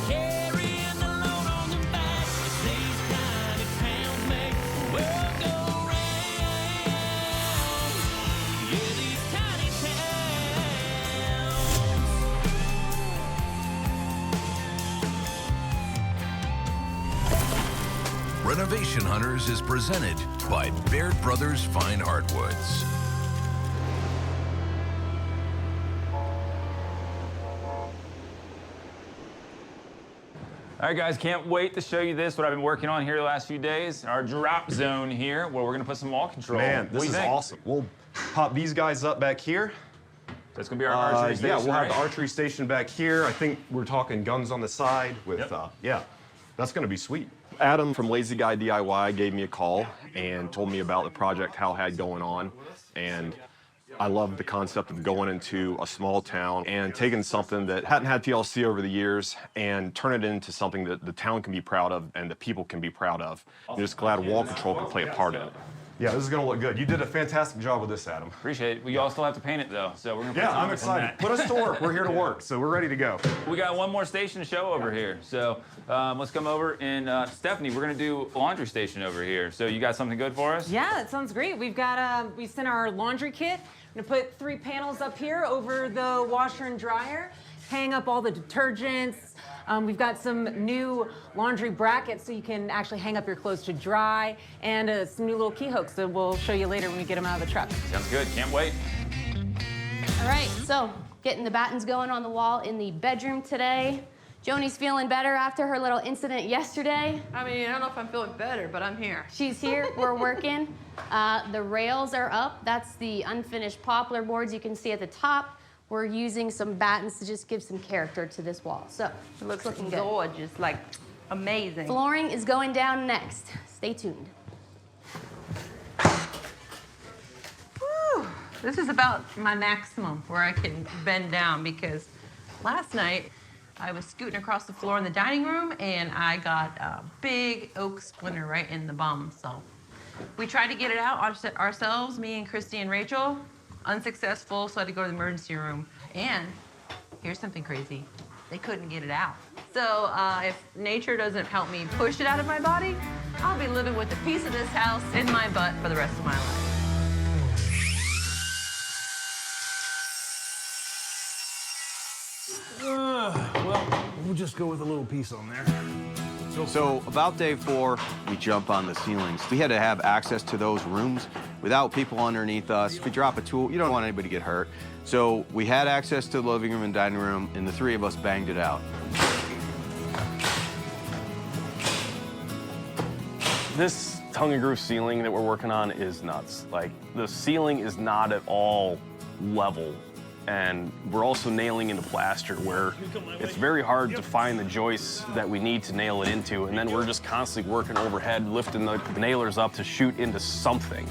carrying the load on their back. These tiny towns make the world go round. Yeah, these tiny Renovation Hunters is presented by Baird Brothers Fine Hardwoods. All right, guys, can't wait to show you this, what I've been working on here the last few days. Our drop zone here, where we're gonna put some wall control. Man, this is awesome. We'll pop these guys up back here. That's gonna be our archery station, Yeah, we'll have right? the archery station back here. I think we're talking guns on the side with, yeah, that's gonna be sweet. Adam from Lazy Guy DIY gave me a call and told me about the project Hal had going on. And I love the concept of going into a small town and taking something that hadn't had TLC over the years and turn it into something that the town can be proud of and the people can be proud of. I'm just glad wall control can play a part in it. Yeah, this is gonna look good. You did a fantastic job with this, Adam. Appreciate it. We all still have to paint it though, so we're gonna put Yeah, some I'm effort in excited. that. Put us to work. We're here to work, so we're ready to go. We got one more station to show over here. So let's come over and Stephanie, we're gonna do a laundry station over here. So you got something good for us? Yeah, that sounds great. We've got, we sent our laundry kit. I'm gonna put 3 panels up here over the washer and dryer, hang up all the detergents. We've got some new laundry brackets so you can actually hang up your clothes to dry, and some new little key hooks that we'll show you later when we get them out of the truck. Sounds good, can't wait. All right, so getting the battens going on the wall in the bedroom today. Joni's feeling better after her little incident yesterday. I mean, I don't know if I'm feeling better, but I'm here. She's here, we're working. The rails are up. That's the unfinished poplar boards you can see at the top. We're using some battens to just give some character to this wall. So It looks looking gorgeous, like amazing. Flooring is going down next. Stay tuned. Whew. This is about my maximum where I can bend down, because last night I was scooting across the floor in the dining room and I got a big oak splinter right in the bum. So we tried to get it out ourselves, me and Christy and Rachel. Unsuccessful, so I had to go to the emergency room. And here's something crazy. They couldn't get it out. So if nature doesn't help me push it out of my body, I'll be living with a piece of this house in my butt for the rest of my life. Well, we'll just go with a little piece on there. So about day 4, we jump on the ceilings. We had to have access to those rooms without people underneath us. If we drop a tool, you don't want anybody to get hurt. So we had access to the living room and dining room, and the 3 of us banged it out. This tongue and groove ceiling that we're working on is nuts. Like, the ceiling is not at all level. And we're also nailing into plaster, where it's very hard to find the joists that we need to nail it into, and then we're just constantly working overhead, lifting the nailers up to shoot into something.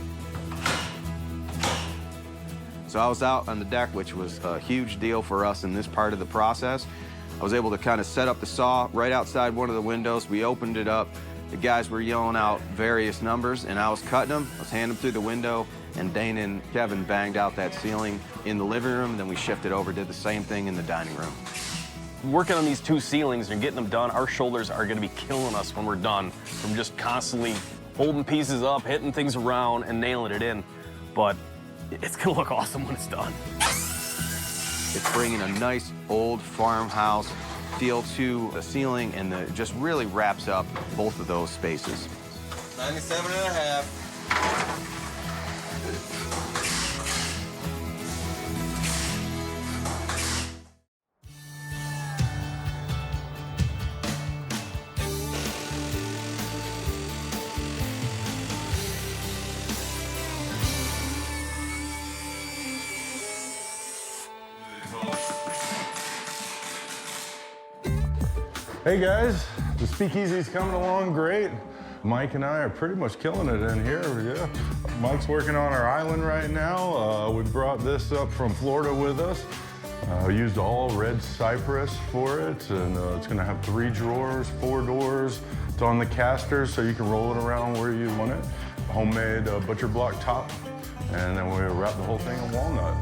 So I was out on the deck, which was a huge deal for us in this part of the process. I was able to kind of set up the saw right outside one of the windows. We opened it up. The guys were yelling out various numbers, and I was cutting them. I was handing them through the window, and Dane and Kevin banged out that ceiling in the living room. Then we shifted over, did the same thing in the dining room. Working on these 2 ceilings and getting them done, our shoulders are gonna be killing us when we're done from just constantly holding pieces up, hitting things around, and nailing it in. But it's gonna look awesome when it's done. It's bringing a nice old farmhouse feel to the ceiling, and it just really wraps up both of those spaces. 97.5. Hey guys, the speakeasy's coming along great. Mike and I are pretty much killing it in here, yeah. Mike's working on our island right now. We brought this up from Florida with us. We used all red cypress for it, and it's gonna have 3 drawers, 4 doors. It's on the casters, so you can roll it around where you want it. Homemade butcher block top, and then we wrap the whole thing in walnut.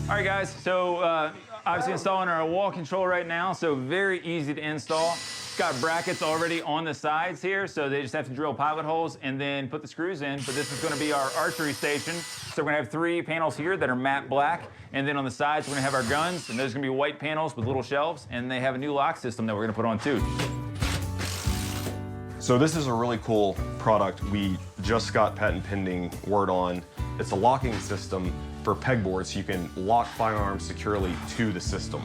All right, guys, so obviously installing our wall control right now, so very easy to install. It's got brackets already on the sides here, so they just have to drill pilot holes and then put the screws in. But this is gonna be our archery station. So we're gonna have 3 panels here that are matte black, and then on the sides, we're gonna have our guns, and those are gonna be white panels with little shelves, and they have a new lock system that we're gonna put on too. So this is a really cool product we just got patent pending word on. It's a locking system for pegboards, so you can lock firearms securely to the system.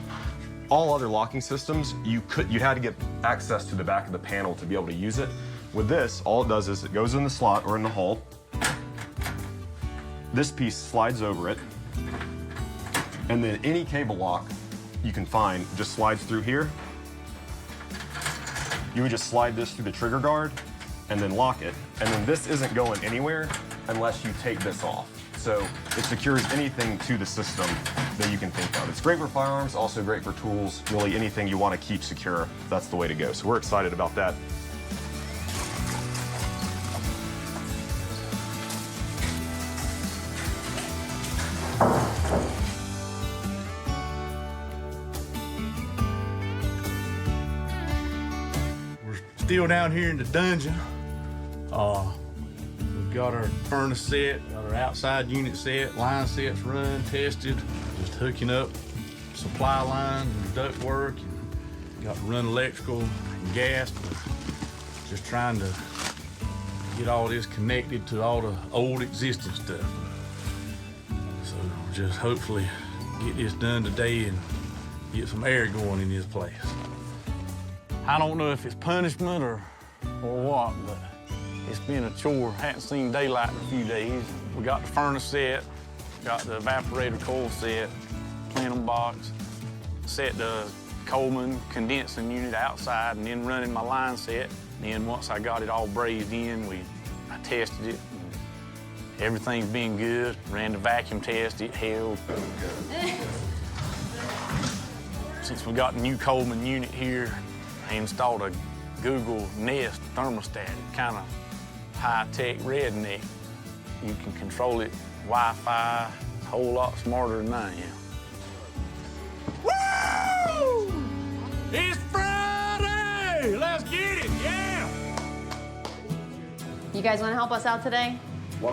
All other locking systems, you had to get access to the back of the panel to be able to use it. With this, all it does is it goes in the slot or in the hole. This piece slides over it, and then any cable lock you can find just slides through here. You would just slide this through the trigger guard and then lock it. And then this isn't going anywhere unless you take this off. So it secures anything to the system that you can think of. It's great for firearms, also great for tools, really anything you want to keep secure, that's the way to go. So we're excited about that. We're still down here in the dungeon. We've got our furnace set, got our outside unit set, line sets run, tested, just hooking up supply lines and duct work, and got to run electrical and gas, but just trying to get all this connected to all the old existing stuff. So just hopefully get this done today and get some air going in this place. I don't know if it's punishment or what, but it's been a chore. Hadn't seen daylight in a few days. We got the furnace set, got the evaporator coil set, plenum box, set the Coleman condensing unit outside, and then running my line set. Then once I got it all brazed in, I tested it. And everything's been good. Ran the vacuum test, it held. Since we got the new Coleman unit here, I installed a Google Nest thermostat, kind of high-tech redneck. You can control it Wi-Fi, a whole lot smarter than I am. Woo! It's Friday! Let's get it, yeah! You guys want to help us out today?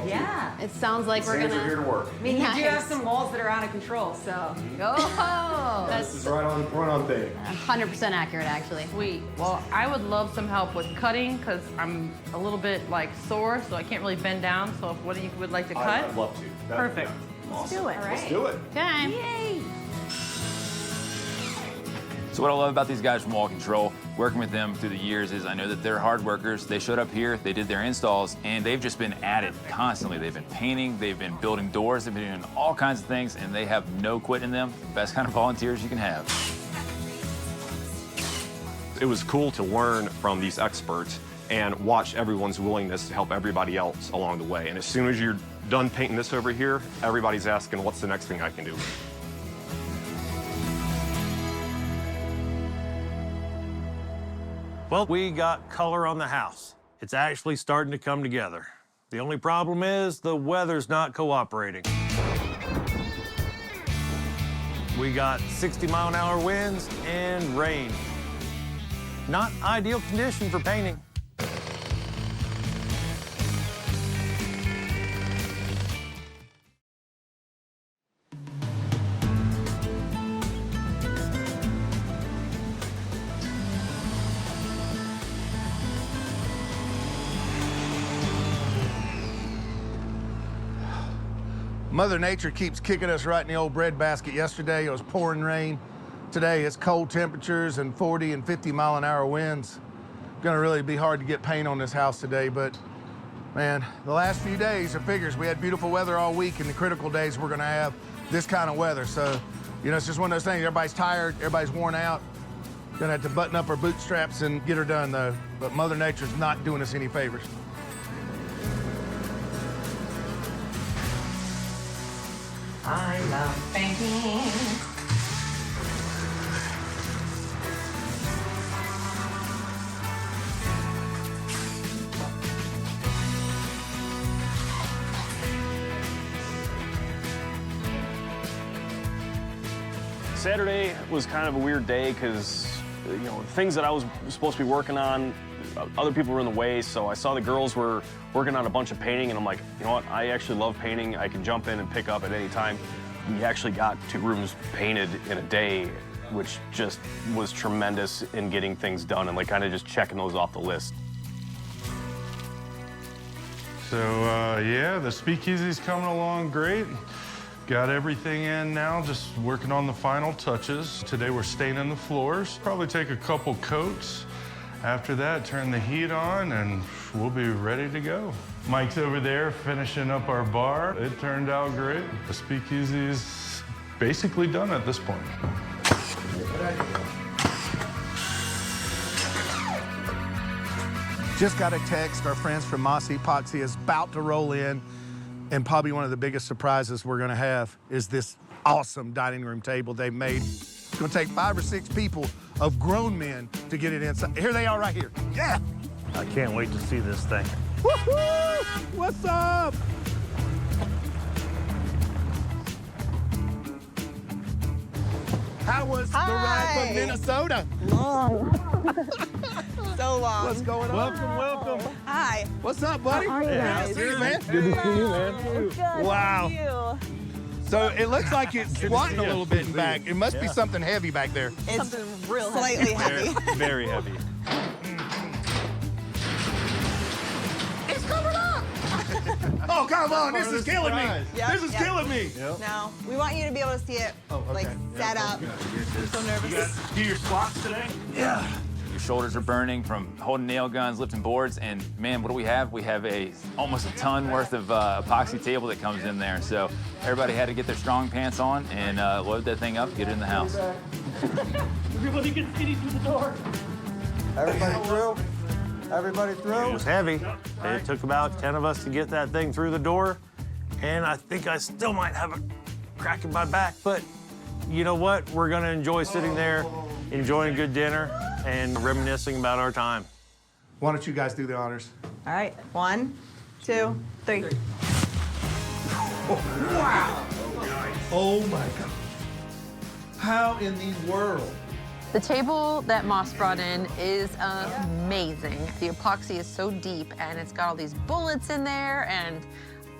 Yeah. It sounds like we're gonna. Are here to work. I mean, you do have Nice. some walls that are out of control, so. Oh, This is right on thing. 100% accurate, actually. Sweet. Well, I would love some help with cutting because I'm a little bit like sore, so I can't really bend down. So if one of you would like to cut? I'd love to. Perfect. Let's do it. All right. Let's do it. Okay. Yay! So what I love about these guys from Wall Control, working with them through the years, is I know that they're hard workers. They showed up here, they did their installs, and they've just been at it constantly. They've been painting, they've been building doors, they've been doing all kinds of things, and they have no quit in them. The best kind of volunteers you can have. It was cool to learn from these experts and watch everyone's willingness to help everybody else along the way. And as soon as you're done painting this over here, everybody's asking, what's the next thing I can do? Well, we got color on the house. It's actually starting to come together. The only problem is the weather's not cooperating. We got 60-mile-an-hour winds and rain. Not ideal condition for painting. Mother Nature keeps kicking us right in the old breadbasket. Yesterday it was pouring rain. Today it's cold temperatures and 40 and 50-mile-an-hour winds. Gonna really be hard to get paint on this house today, but Man, the last few days, it figures we had beautiful weather all week, and the critical days we're gonna have this kind of weather. So, you know, it's just one of those things. Everybody's tired, everybody's worn out. Gonna have to button up our bootstraps and get her done, though. But Mother Nature's not doing us any favors. I love painting. Saturday was kind of a weird day because, you know, things that I was supposed to be working on, other people were in the way, so I saw the girls were working on a bunch of painting, and I'm like, you know what, I actually love painting. I can jump in and pick up at any time. We actually got 2 rooms painted in a day, which just was tremendous in getting things done and like kind of just checking those off the list. So, yeah, the speakeasy's coming along great. Got everything in now, just working on the final touches. Today we're staining the floors. Probably take a couple coats. After that, turn the heat on and we'll be ready to go. Mike's over there finishing up our bar. It turned out great. The speakeasy's basically done at this point. Just got a text. Our friends from Moss Epoxy is about to roll in. And probably one of the biggest surprises we're gonna have is this awesome dining room table they've made. It's gonna take 5 or 6 people of grown men to get it inside. Here they are right here. Yeah! I can't wait to see this thing. Woohoo! What's up? How was the ride from Minnesota? Long. So long. What's going on? Welcome, welcome. Hi. What's up, buddy? How are you guys? Good to see you, man. Good to see you, man. Good. Wow. How are you? So it looks like it's squatting a little bit in back. It must be something heavy back there. It's something real slightly heavy. Very heavy. It's coming up! Oh, come on, this is killing me. Yep, This is yep. killing me. No, we want you to be able to see it, like, set up. I'm so nervous. Do your squats today? Yeah. Your shoulders are burning from holding nail guns, lifting boards, and man, what do we have? We have almost a ton worth of epoxy table that comes in there. So everybody had to get their strong pants on and load that thing up, get it in the house. Everybody get skinny through the door. Everybody through? Everybody through? It was heavy. It took about 10 of us to get that thing through the door, and I think I still might have a crack in my back, but you know what? We're gonna enjoy sitting there, enjoying a good dinner, and reminiscing about our time. Why don't you guys do the honors? All right, 1, 2, 3. Wow. Oh my God. How in the world? The table that Moss brought in is amazing. The epoxy is so deep, and it's got all these bullets in there and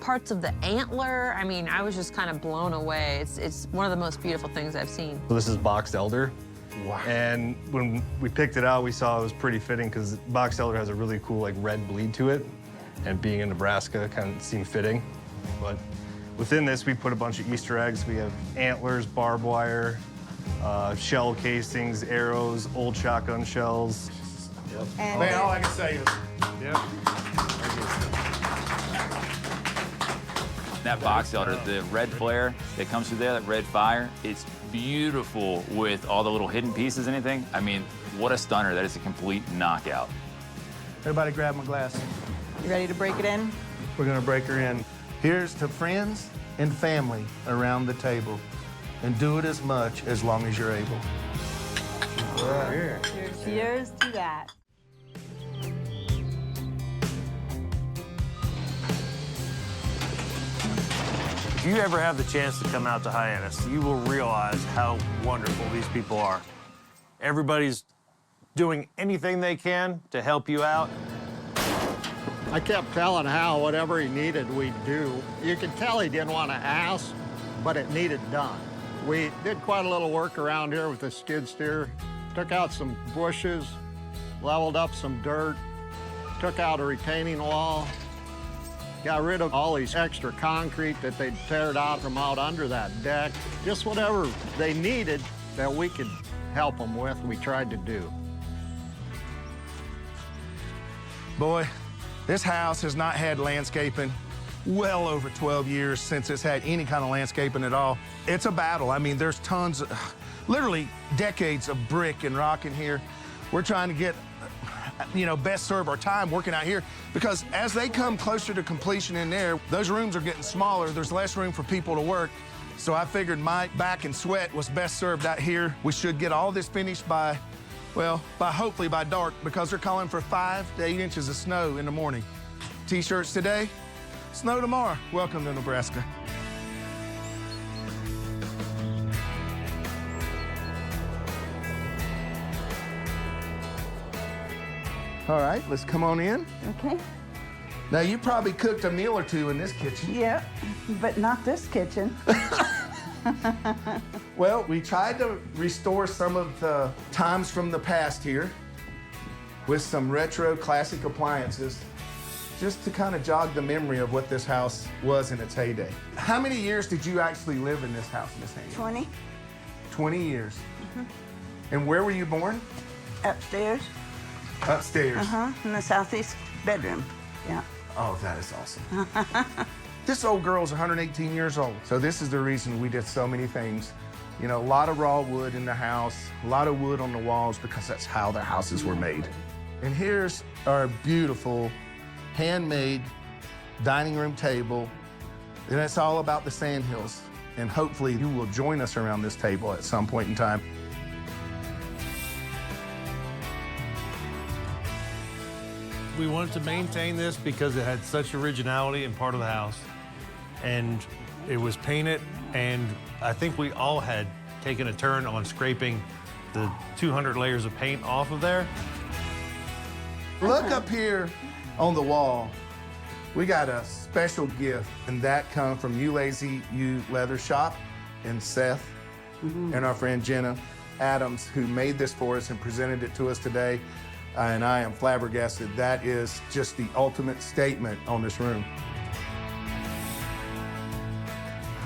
parts of the antler. I mean, I was just kind of blown away. It's one of the most beautiful things I've seen. Well, this is boxed elder. Wow. And when we picked it out, we saw it was pretty fitting because boxed elder has a really cool like red bleed to it, and being in Nebraska kind of seemed fitting. But within this, we put a bunch of Easter eggs. We have antlers, barbed wire, shell casings, arrows, old shotgun shells. Yep. Man, all I can say is, yeah. That box elder, the red flare that comes through there, that red fire, it's beautiful with all the little hidden pieces and anything. I mean, what a stunner. That is a complete knockout. Everybody grab my glass. You ready to break it in? We're gonna break her in. Here's to friends and family around the table. And do it as much as long as you're able. Yeah. Cheers to that. If you ever have the chance to come out to Hyannis, you will realize how wonderful these people are. Everybody's doing anything they can to help you out. I kept telling Hal whatever he needed, we'd do. You could tell he didn't want to ask, but it needed done. We did quite a little work around here with the skid steer. Took out some bushes, leveled up some dirt, took out a retaining wall, got rid of all these extra concrete that they'd teared out from out under that deck. Just whatever they needed that we could help them with, we tried to do. Boy, This house has not had landscaping well over 12 years since it's had any kind of landscaping at all. It's a battle. I mean, there's tons of, literally decades of brick and rock in here. We're trying to get, best serve our time working out here, because as they come closer to completion in there, those rooms are getting smaller. There's less room for people to work. So I figured my back and sweat was best served out here. We should get all this finished by hopefully by dark, because they're calling for 5 to 8 inches of snow in the morning. T-shirts today, snow tomorrow. Welcome to Nebraska. All right, let's come on in. Okay. Now, you probably cooked a meal or two in this kitchen. Yeah, but not this kitchen. Well, we tried to restore some of the times from the past here with some retro classic appliances, just to kind of jog the memory of what this house was in its heyday. How many years did you actually live in this house, Miss Haney? 20. 20 years. And where were you born? Upstairs. Upstairs. In the southeast bedroom. Yeah. Oh, that is awesome. This old girl's 118 years old. So this is the reason we did so many things. You know, a lot of raw wood in the house, a lot of wood on the walls, because that's how the houses were made. And here's our beautiful handmade dining room table. And it's all about the sandhills. And hopefully you will join us around this table at some point in time. We wanted to maintain this because it had such originality in part of the house. And it was painted, and I think we all had taken a turn on scraping the 200 layers of paint off of there. Look up here on the wall. We got a special gift, and that comes from You Lazy You Leather Shop and Seth and our friend Jenna Adams, who made this for us and presented it to us today. And I am flabbergasted. That is just the ultimate statement on this room.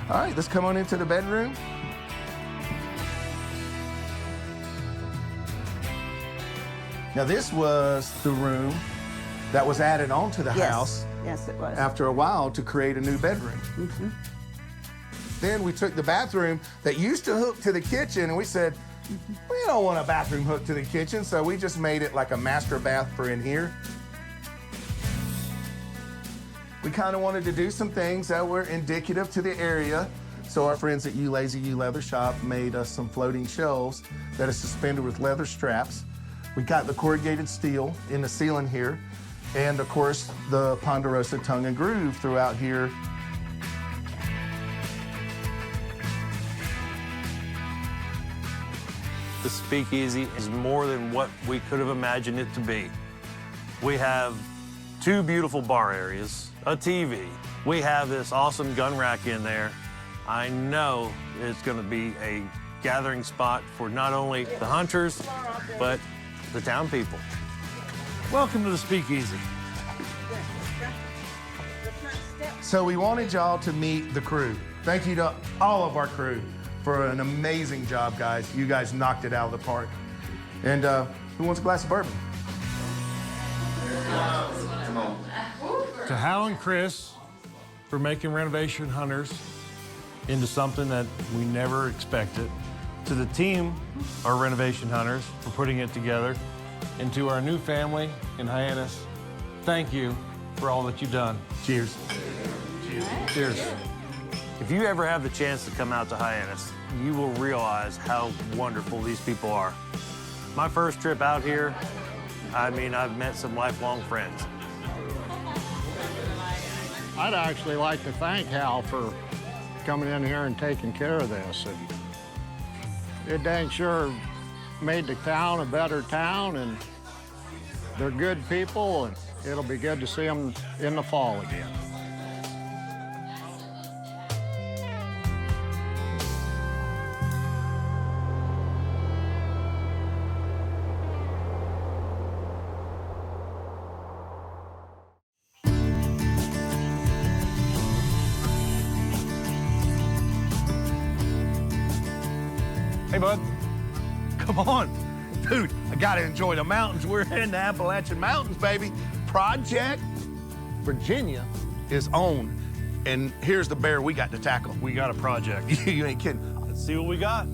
All right, let's come on into the bedroom. Now, this was the room that was added onto the house. Yes, it was. After a while, to create a new bedroom. Then we took the bathroom that used to hook to the kitchen, and we said, we don't want a bathroom hooked to the kitchen, so we just made it like a master bath for in here. We kind of wanted to do some things that were indicative to the area. So our friends at You Lazy You Leather Shop made us some floating shelves that are suspended with leather straps. We got the corrugated steel in the ceiling here, and of course, the Ponderosa tongue and groove throughout here. The Speakeasy is more than what we could have imagined it to be. We have 2 beautiful bar areas, a TV. We have this awesome gun rack in there. I know it's going to be a gathering spot for not only the hunters, but the town people. Welcome to the Speakeasy. So we wanted y'all to meet the crew. Thank you to all of our crew for an amazing job, guys. You guys knocked it out of the park. And who wants a glass of bourbon? Come on. To Hal and Chris for making Renovation Hunters into something that we never expected. To the team, our Renovation Hunters, for putting it together. And to our new family in Hyannis, thank you for all that you've done. Cheers. Cheers. If you ever have the chance to come out to Hyannis, you will realize how wonderful these people are. My first trip out here, I mean, I've met some lifelong friends. I'd actually like to thank Hal for coming in here and taking care of this. And it dang sure made the town a better town, and they're good people, and it'll be good to see them in the fall again. Hey, bud. Come on. Dude, I gotta enjoy the mountains. We're in the Appalachian Mountains, baby. Project Virginia is on. And here's the bear we got to tackle. We got a project. You ain't kidding. Let's see what we got.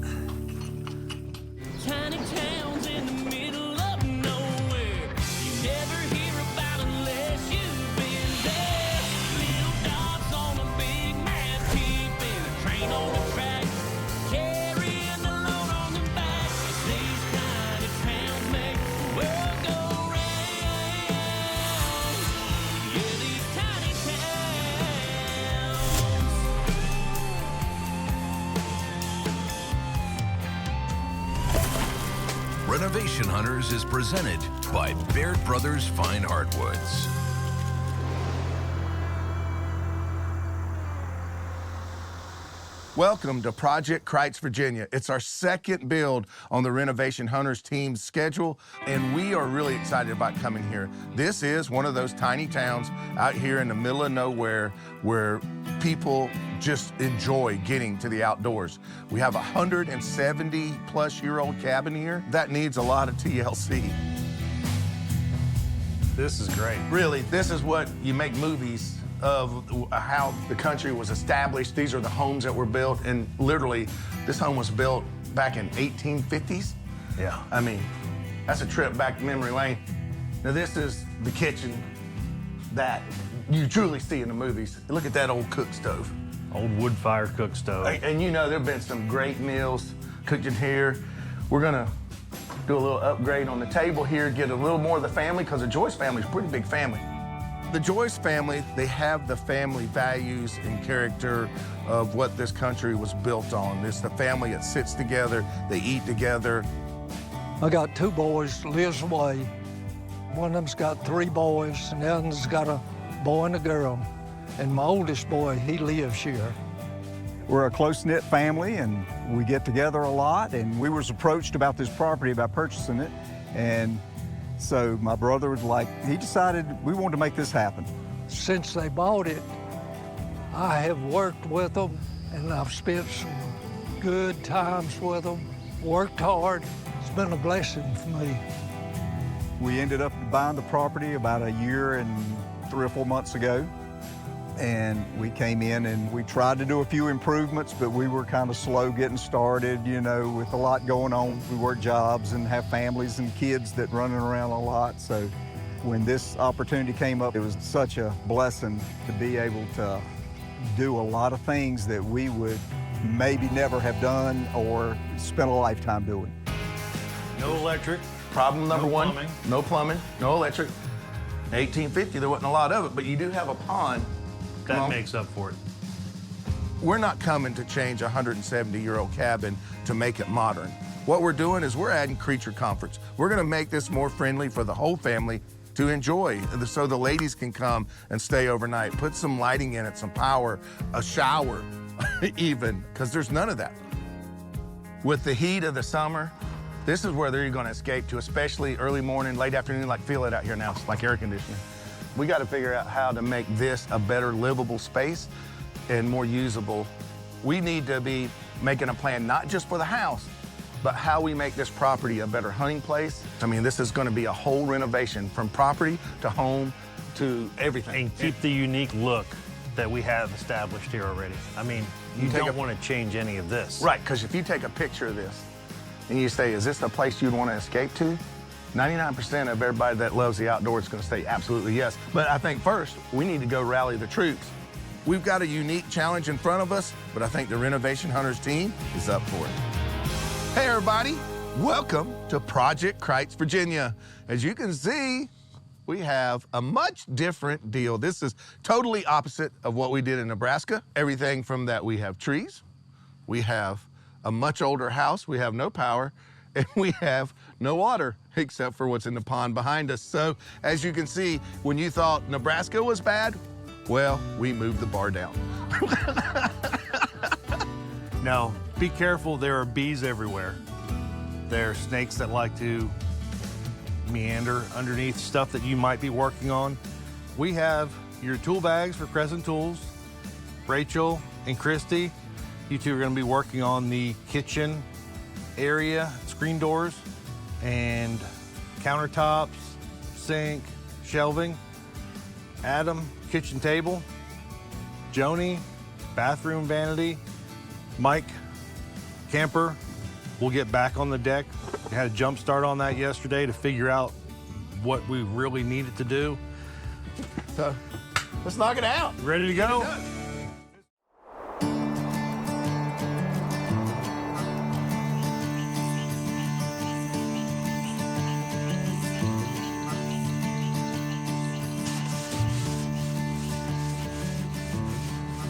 Tiny towns in the middle of nowhere. You never hear about unless you've been there. Little dots on a big map, keeping a train on the track, carrying the load on the back. These tiny towns make the world go round. Yeah, these tiny Renovation Hunters is presented by Baird Brothers Fine Hardwoods. Welcome to Project Kreitz, Virginia. It's our second build on the Renovation Hunters team's schedule, and we are really excited about coming here. This is one of those tiny towns out here in the middle of nowhere where people just enjoy getting to the outdoors. We have a 170-plus-year-old cabin here that needs a lot of TLC. This is great. Really, this is what you make movies of how the country was established. These are the homes that were built, and literally, this home was built back in 1850s. Yeah. I mean, that's a trip back to memory lane. Now, this is the kitchen that you truly see in the movies. Look at that old cook stove. Old wood fire cook stove. And you know, there have been some great meals cooked in here. We're gonna do a little upgrade on the table here, get a little more of the family, because the Joyce family is a pretty big family. The Joyce family, they have the family values and character of what this country was built on. It's the family that sits together, they eat together. I got two boys, lives away. One of them's got 3 boys, and the other's got a boy and a girl. And my oldest boy, he lives here. We're a close-knit family, and we get together a lot, and we was approached about this property, about purchasing it, and so my brother was like, he decided we wanted to make this happen. Since they bought it, I have worked with them, and I've spent some good times with them, worked hard. It's been a blessing for me. We ended up buying the property about a year and 3 or 4 months ago. And we came in and we tried to do a few improvements, but we were kind of slow getting started, you know, with a lot going on. We work jobs and have families and kids that running around a lot. So when this opportunity came up, it was such a blessing to be able to do a lot of things that we would maybe never have done or spent a lifetime doing. No electric. Problem number one, plumbing. no plumbing, no electric. 1850, there wasn't a lot of it, but you do have a pond. That makes up for it. We're not coming to change a 170-year-old cabin to make it modern. What we're doing is we're adding creature comforts. We're gonna make this more friendly for the whole family to enjoy, so the ladies can come and stay overnight. Put some lighting in it, some power, a shower even, because there's none of that. With the heat of the summer, this is where you're gonna escape to, especially early morning, late afternoon, like feel it out here now, it's like air conditioning. We got to figure out how to make this a better livable space and more usable. We need to be making a plan not just for the house, but how we make this property a better hunting place. I mean, this is going to be a whole renovation from property to home to everything. And keep the unique look that we have established here already. I mean, you don't want to change any of this. Right, because if you take a picture of this and you say, is this a place you'd want to escape to? 99% of everybody that loves the outdoors is going to say absolutely yes. But I think first, we need to go rally the troops. We've got a unique challenge in front of us, but I think the Renovation Hunters team is up for it. Hey, everybody. Welcome to Project Kreitz, Virginia. As you can see, we have a much different deal. This is totally opposite of what we did in Nebraska. Everything from that, we have trees, we have a much older house, we have no power, and we have no water except for what's in the pond behind us. So as you can see, when you thought Nebraska was bad, well, we moved the bar down. Now, be careful, there are bees everywhere. There are snakes that like to meander underneath stuff that you might be working on. We have your tool bags for Crescent Tools. Rachel and Christy, you two are gonna be working on the kitchen area, screen doors, and countertops, sink, shelving. Adam, kitchen table, Joni, bathroom vanity, Mike, camper. We'll get back on the deck. We had a jump start on that yesterday to figure out what we really needed to do. So let's knock it out. Ready to go?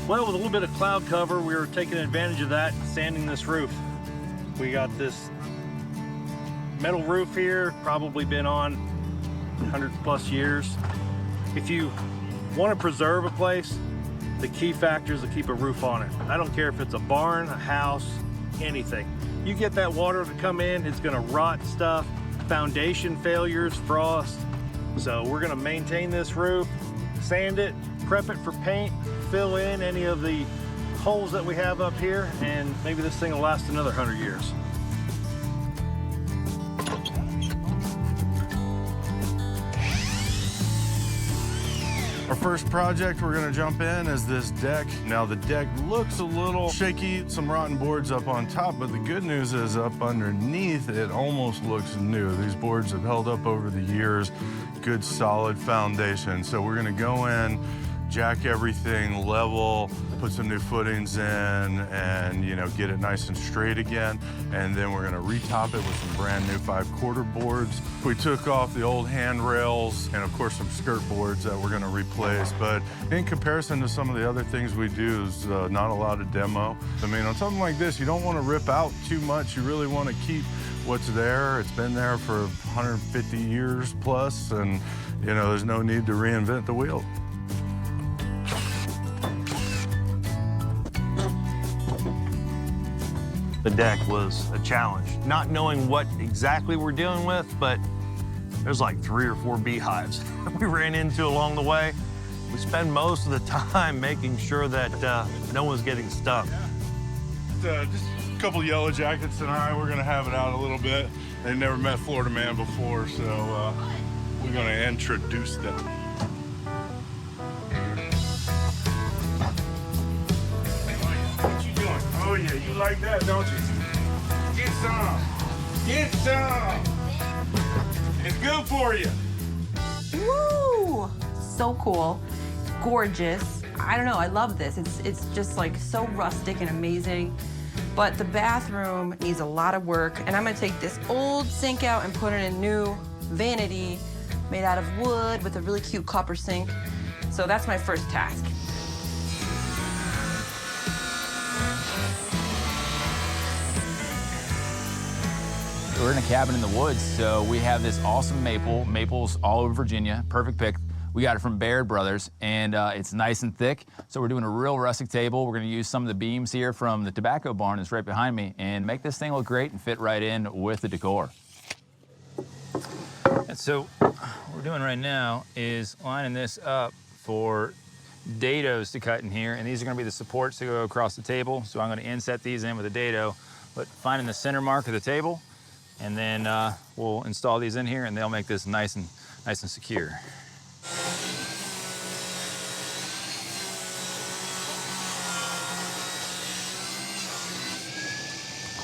Well, with a little bit of cloud cover, we were taking advantage of that, sanding this roof. We got this metal roof here, probably been on 100+ years. If you want to preserve a place, the key factor is to keep a roof on it. I don't care if it's a barn, a house, anything. You get that water to come in, it's gonna rot stuff, foundation failures, frost. So we're gonna maintain this roof, sand it, prep it for paint, fill in any of the holes that we have up here, and maybe this thing will last another 100 years. Our first project we're gonna jump in is this deck. Now the deck looks a little shaky, some rotten boards up on top, but the good news is up underneath it almost looks new. These boards have held up over the years, good solid foundation. So we're gonna go in, jack everything level, put some new footings in, and get it nice and straight again. And then we're gonna retop it with some brand new 5/4 boards. We took off the old handrails and of course some skirt boards that we're gonna replace. But in comparison to some of the other things we do, is not a lot of demo. I mean, on something like this, you don't wanna rip out too much. You really wanna keep what's there. It's been there for 150 years plus, and there's no need to reinvent the wheel. The deck was a challenge. Not knowing what exactly we're dealing with, but there's like 3 or 4 beehives we ran into along the way. We spend most of the time making sure that no one's getting stung. Just a couple yellow jackets tonight. We're gonna have it out a little bit. They've never met Florida Man before, so we're gonna introduce them. What you doing? Oh yeah, you like that, don't you? Get some. Get some. It's good for you. Woo! So cool, gorgeous. I don't know, I love this. It's just like so rustic and amazing. But the bathroom needs a lot of work, and I'm gonna take this old sink out and put in a new vanity made out of wood with a really cute copper sink. So that's my first task. We're in a cabin in the woods, so we have this awesome maple. Maple's all over Virginia, perfect pick. We got it from Baird Brothers, and it's nice and thick. So we're doing a real rustic table. We're gonna use some of the beams here from the tobacco barn that's right behind me and make this thing look great and fit right in with the decor. And so what we're doing right now is lining this up for dados to cut in here, and these are gonna be the supports to go across the table. So I'm gonna inset these in with a dado, but finding the center mark of the table, and then we'll install these in here, and they'll make this nice and secure.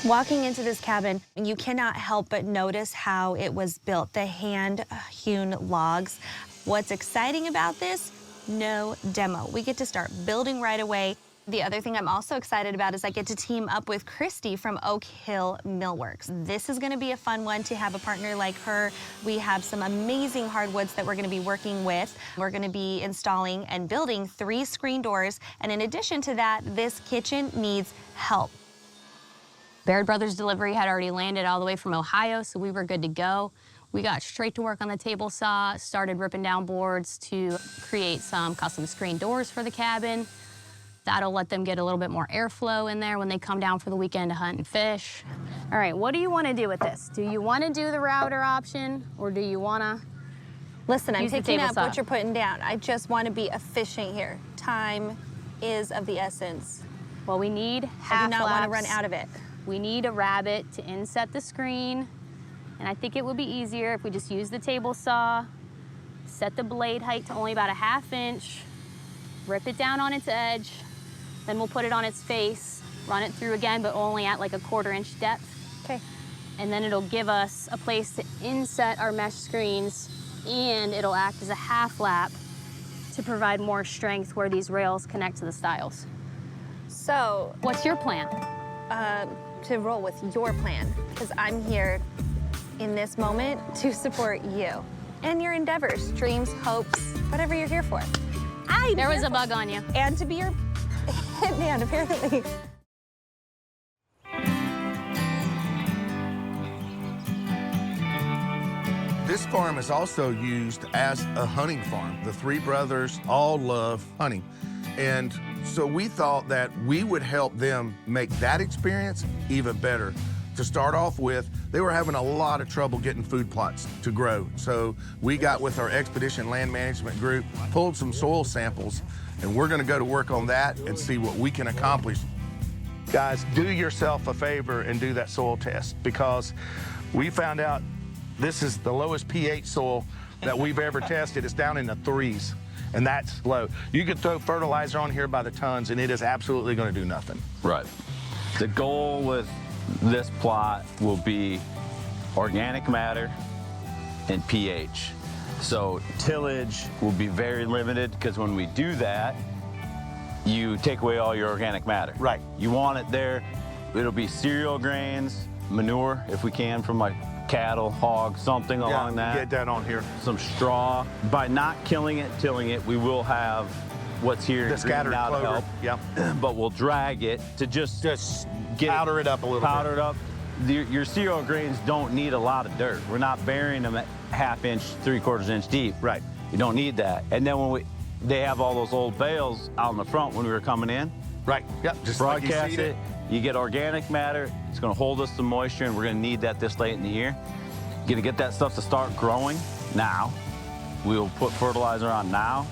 Walking into this cabin, you cannot help but notice how it was built, the hand-hewn logs. What's exciting about this? No demo. We get to start building right away. The other thing I'm also excited about is I get to team up with Christy from Oak Hill Millworks. This is gonna be a fun one to have a partner like her. We have some amazing hardwoods that we're gonna be working with. We're gonna be installing and building 3 screen doors, and in addition to that, this kitchen needs help. Baird Brothers delivery had already landed all the way from Ohio, so we were good to go. We got straight to work on the table saw, started ripping down boards to create some custom screen doors for the cabin. That'll let them get a little bit more airflow in there when they come down for the weekend to hunt and fish. All right, what do you want to do with this? Do you want to do the router option, or do you want to Listen, I'm use the picking table up saw? what you're putting down. I just want to be efficient here. Time is of the essence. Well, we need I do not want to half-laps. run out of it. We need a rabbet to inset the screen, and I think it would be easier if we just use the table saw, set the blade height to only about a 1/2 inch, rip it down on its edge, then we'll put it on its face, run it through again, but only at like a 1/4 inch depth. Okay. And then it'll give us a place to inset our mesh screens, and it'll act as a half lap to provide more strength where these rails connect to the stiles. So, what's your plan? To roll with your plan, because I'm here in this moment to support you and your endeavors, dreams, hopes, whatever you're here for. There was a bug on you. And to be your hitman, apparently. This farm is also used as a hunting farm. The three brothers all love hunting. And so we thought that we would help them make that experience even better. To start off with, they were having a lot of trouble getting food plots to grow. So we got with our Expedition Land Management group, pulled some soil samples, and we're gonna go to work on that and see what we can accomplish. Guys, do yourself a favor and do that soil test, because we found out this is the lowest pH soil that we've ever tested. It's down in the 3s, and that's low. You could throw fertilizer on here by the tons, and it is absolutely gonna do nothing. Right. The goal with this plot will be organic matter and pH. So tillage will be very limited, because when we do that, you take away all your organic matter. Right. You want it there. It'll be cereal grains, manure, if we can, from like cattle, hogs, something along that. Get that on here. Some straw. By not tilling it, we will have what's here The scattered now to clover. help. Yep. But we'll drag it to just get powder it up a little powder bit. it up. Your cereal grains don't need a lot of dirt. We're not burying them at 1/2 inch, 3/4 inch deep. Right. You don't need that. And then when they have all those old bales out in the front when we were coming in. Right. Yep. Just like you broadcast seed it. You get organic matter. It's going to hold us some moisture, and we're going to need that this late in the year. You're going to get that stuff to start growing now. We'll put fertilizer on now.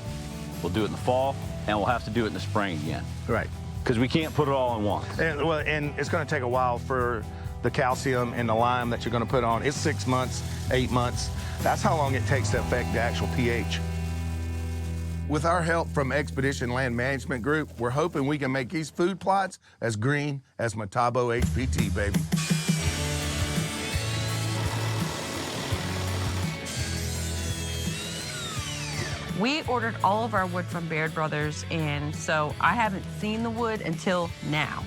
We'll do it in the fall, and we'll have to do it in the spring again. Right. Because we can't put it all in once. And it's going to take a while for the calcium and the lime that you're going to put on. It's 6 months, 8 months. That's how long it takes to affect the actual pH. With our help from Expedition Land Management Group, we're hoping we can make these food plots as green as Metabo HPT, baby. We ordered all of our wood from Baird Brothers, and so I haven't seen the wood until now.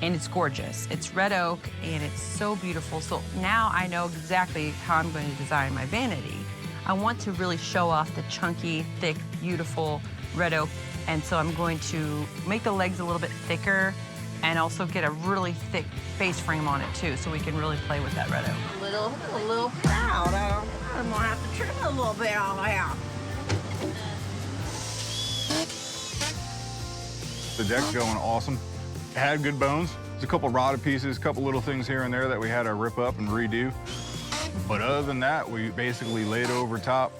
And it's gorgeous. It's red oak, and it's so beautiful. So now I know exactly how I'm going to design my vanity. I want to really show off the chunky, thick, beautiful red oak. And so I'm going to make the legs a little bit thicker and also get a really thick face frame on it too, so we can really play with that red oak. A little proud. I'm gonna have to trim a little bit on that. The deck's going awesome. It had good bones. There's a couple rotted pieces, a couple little things here and there that we had to rip up and redo. But other than that, we basically laid over top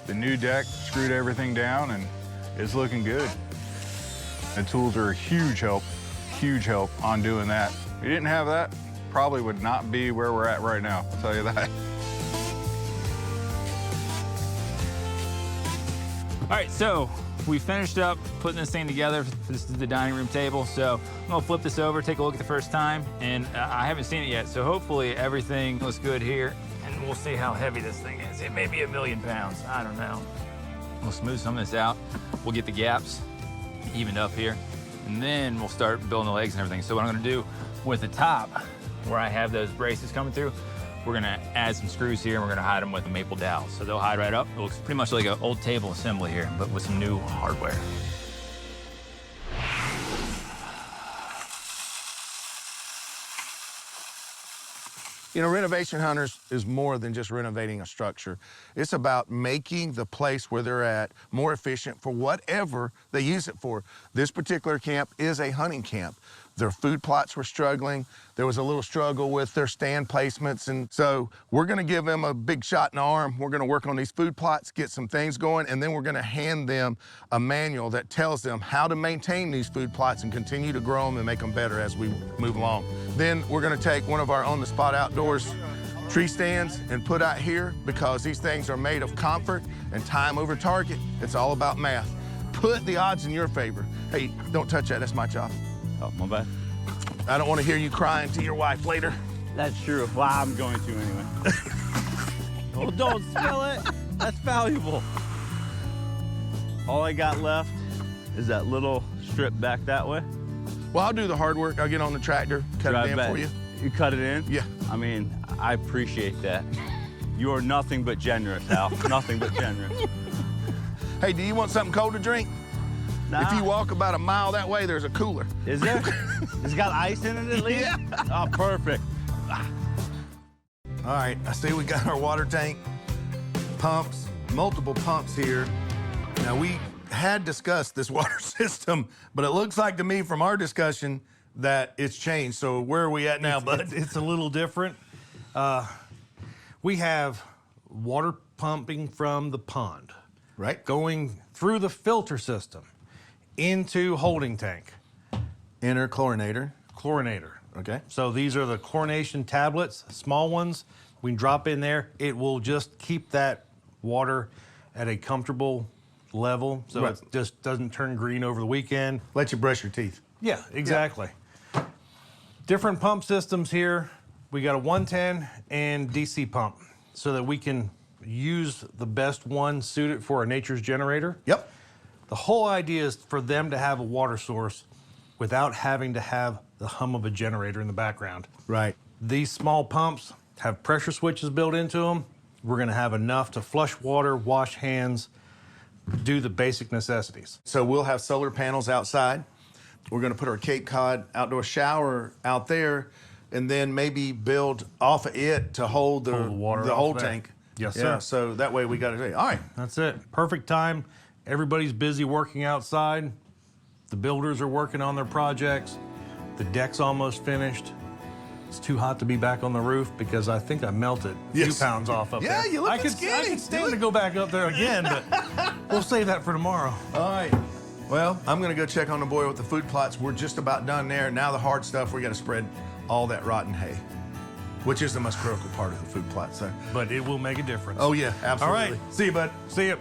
the new deck, screwed everything down, and it's looking good. The tools are a huge help on doing that. If we didn't have that, probably would not be where we're at right now, I'll tell you that. All right, so we finished up putting this thing together. This is the dining room table. So I'm gonna flip this over, take a look at the first time, and I haven't seen it yet. So hopefully everything looks good here, and we'll see how heavy this thing is. It may be 1,000,000 pounds, I don't know. We'll smooth some of this out. We'll get the gaps evened up here, and then we'll start building the legs and everything. So what I'm gonna do with the top, where I have those braces coming through, we're gonna add some screws here, and we're gonna hide them with a maple dowel. So they'll hide right up. It looks pretty much like an old table assembly here, but with some new hardware. You know, Renovation Hunters is more than just renovating a structure. It's about making the place where they're at more efficient for whatever they use it for. This particular camp is a hunting camp. Their food plots were struggling. There was a little struggle with their stand placements. And so we're gonna give them a big shot in the arm. We're gonna work on these food plots, get some things going, and then we're gonna hand them a manual that tells them how to maintain these food plots and continue to grow them and make them better as we move along. Then we're gonna take one of our on-the-spot outdoors tree stands and put out here, because these things are made of comfort and time over target. It's all about math. put the odds in your favor. Hey, don't touch that. That's my job. Oh, my bad. I don't want to hear you crying to your wife later. That's true. Well, I'm going to anyway. Oh, don't spill it. That's valuable. All I got left is that little strip back that way. Well, I'll do the hard work. I'll get on the tractor, cut it in for you. You cut it in? Yeah. I mean, I appreciate that. You are nothing but generous, Al. Nothing but generous. Hey, do you want something cold to drink? Nah. If you walk about a mile that way, there's a cooler. Is there? It's got ice in it at least? Yeah. Oh, perfect. All right, I see we got our water tank, pumps, multiple pumps here. Now, we had discussed this water system, but it looks like to me from our discussion that it's changed. So where are we at now, bud? It's a little different. We have water pumping from the pond, right, going through the filter system into holding tank. Enter chlorinator. Chlorinator. Okay. So these are the chlorination tablets, small ones. We can drop in there. It will just keep that water at a comfortable level, so Right. it just doesn't turn green over the weekend. Let you brush your teeth. Yeah, exactly. Different pump systems here. We got a 110 and DC pump so that we can use the best one suited for a nature's generator. Yep. The whole idea is for them to have a water source without having to have the hum of a generator in the background. Right. These small pumps have pressure switches built into them. We're gonna have enough to flush water, wash hands, do the basic necessities. So we'll have solar panels outside. We're gonna put our Cape Cod outdoor shower out there, and then maybe build off of it to hold the water the off whole of there. tank. Yes, Yeah, sir. so that way we got it. All right. That's it. Perfect time. Everybody's busy working outside. The builders are working on their projects. The deck's almost finished. It's too hot to be back on the roof because I think I melted a few pounds off up there. Yeah, you look I could stand to go back up there again, but we'll save that for tomorrow. All right. Well, I'm gonna go check on the boy with the food plots. We're just about done there. Now the hard stuff, we gotta spread all that rotten hay, which is the most critical part of the food plot. So. But it will make a difference. Oh yeah, absolutely. All right. See you, bud. See you.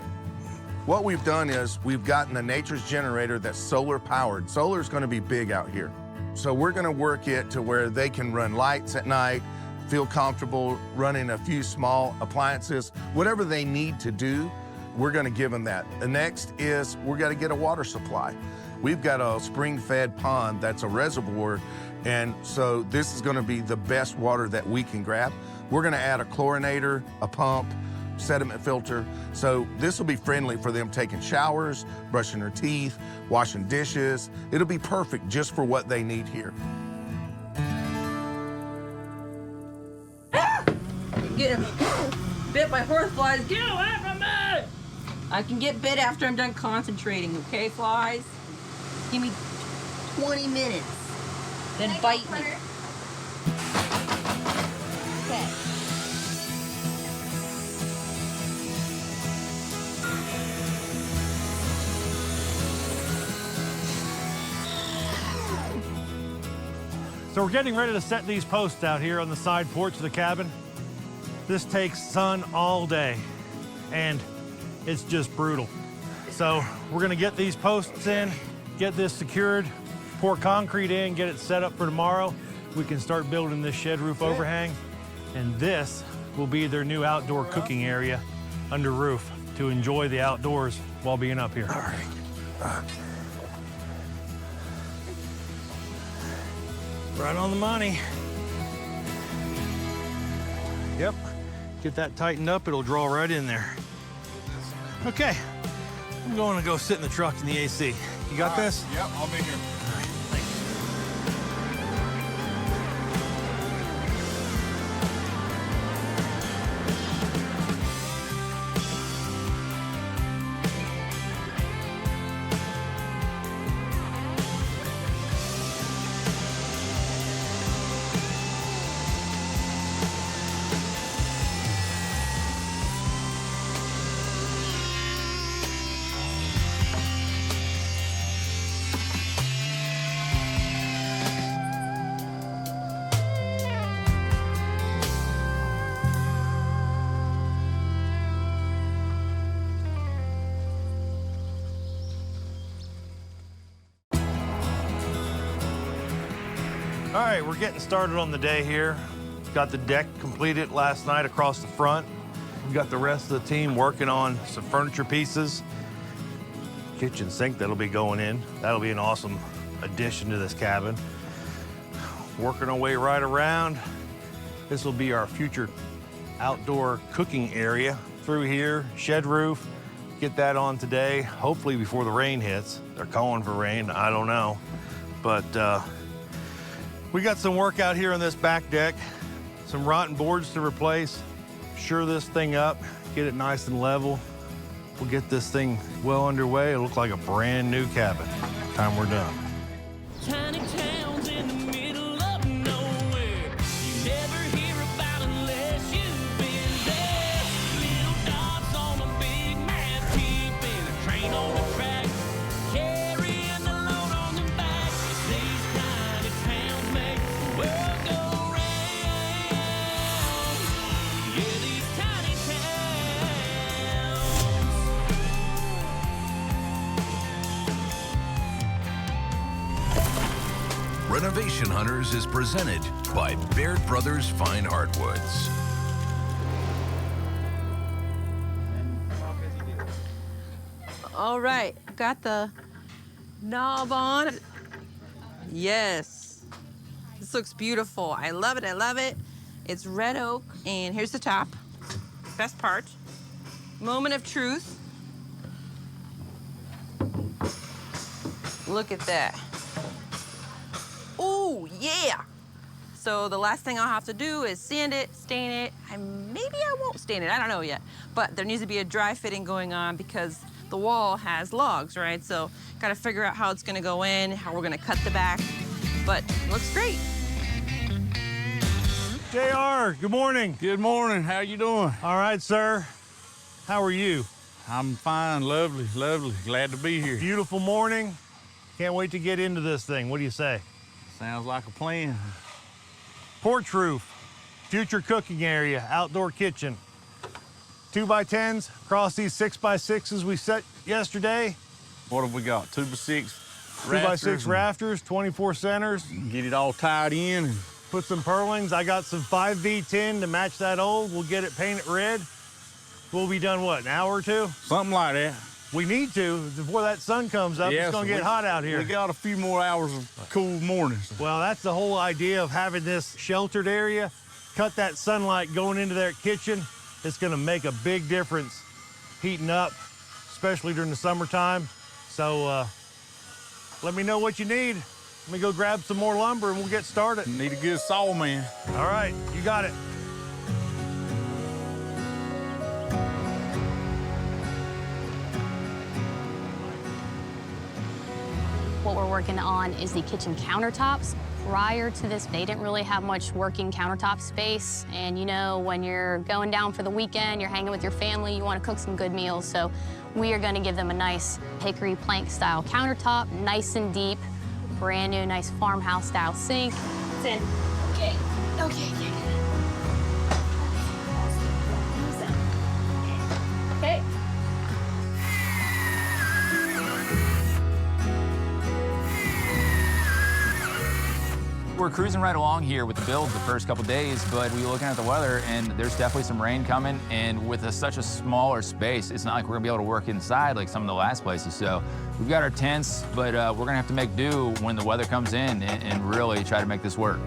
What we've done is we've gotten a nature's generator that's solar powered. Solar is gonna be big out here. So we're gonna work it to where they can run lights at night, feel comfortable running a few small appliances, whatever they need to do, we're gonna give them that. The next is we're gonna get a water supply. We've got a spring-fed pond that's a reservoir, and so this is gonna be the best water that we can grab. We're gonna add a chlorinator, a pump, sediment filter. So this will be friendly for them taking showers, brushing their teeth, washing dishes. It'll be perfect just for what they need here. Get bit by horseflies. Get away from me! I can get bit after I'm done concentrating, okay, flies? Give me 20 minutes. Then bite me. Okay. So we're getting ready to set these posts out here on the side porch of the cabin. This takes sun all day, and it's just brutal. So we're gonna get these posts in, get this secured, pour concrete in, get it set up for tomorrow. We can start building this shed roof overhang, and this will be their new outdoor cooking area under roof to enjoy the outdoors while being up here. All right. Right on the money. Yep. Get that tightened up, it'll draw right in there. Okay. I'm going to go sit in the truck in the AC. You got this? Yep, I'll be here. right, we're getting started on the day here. Got the deck completed last night across the front. We got the rest of the team working on some furniture pieces. Kitchen sink that'll be going in. That'll be an awesome addition to this cabin. Working our way right around. This will be our future outdoor cooking area through here, shed roof. Get that on today, hopefully before the rain hits. They're calling for rain, I don't know. But we got some work out here on this back deck, some rotten boards to replace, shore this thing up, get it nice and level. We'll get this thing well underway. It'll look like a brand new cabin by the time we're done. Tiny towns in the middle of nowhere. You never hear about unless you've been there. Little dots on a big map, keeping a train on the track, carrying the load on the back. It's these tiny towns make the world go round. Yeah, these tiny towns. Renovation Hunters is presented by Baird Brothers Fine Hardwoods. All right, got the knob on. Yes, this looks beautiful. I love it, I love it. It's red oak, and here's the top. Best part. Moment of truth. Look at that. Oh, yeah. So the last thing I'll have to do is sand it, stain it, and maybe I won't stain it, I don't know yet. But there needs to be a dry fitting going on because the wall has logs, right? So gotta figure out how it's gonna go in, how we're gonna cut the back, but it looks great. JR, good morning. Good morning, how you doing? All right, sir. How are you? I'm fine, lovely, lovely, glad to be here. Beautiful morning. Can't wait to get into this thing. What do you say? Sounds like a plan. Porch roof, future cooking area, outdoor kitchen. 2x10s across these 6x6s we set yesterday. What have we got, 2x6 2x6 rafters, 24 centers. Get it all tied in. And put some purlings. I got some 5V10 to match that old. We'll get it painted red. We'll be done, what, an hour or two? Something like that. We need to before that sun comes up. It's gonna get hot out here. We got a few more hours of cool mornings. Well, that's the whole idea of having this sheltered area. Cut that sunlight going into their kitchen. It's gonna make a big difference heating up, especially during the summertime. So let me know what you need. Let me go grab some more lumber and we'll get started. Need a good saw, man. All right, you got it. What we're working on is the kitchen countertops. Prior to this, they didn't really have much working countertop space. And you know, when you're going down for the weekend, you're hanging with your family, you want to cook some good meals. So we are going to give them a nice hickory plank style countertop, nice and deep, brand new, nice farmhouse style sink. It's in. Okay. Okay. Okay. We're cruising right along here with the build the first couple days, but we were looking at the weather and there's definitely some rain coming, and with such a smaller space, it's not like we're gonna be able to work inside like some of the last places. So we've got our tents, but we're gonna have to make do when the weather comes in and really try to make this work.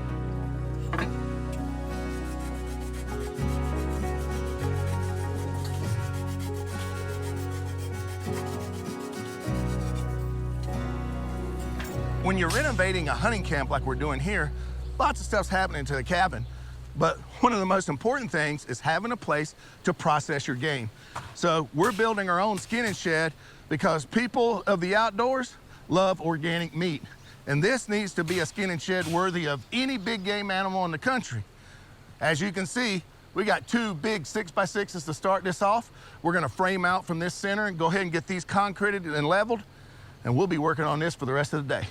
When you're renovating a hunting camp like we're doing here, lots of stuff's happening to the cabin. But one of the most important things is having a place to process your game. So we're building our own skinning shed because people of the outdoors love organic meat. And this needs to be a skinning shed worthy of any big game animal in the country. As you can see, we got 2 big 6x6s to start this off. We're gonna frame out from this center and go ahead and get these concreted and leveled. And we'll be working on this for the rest of the day.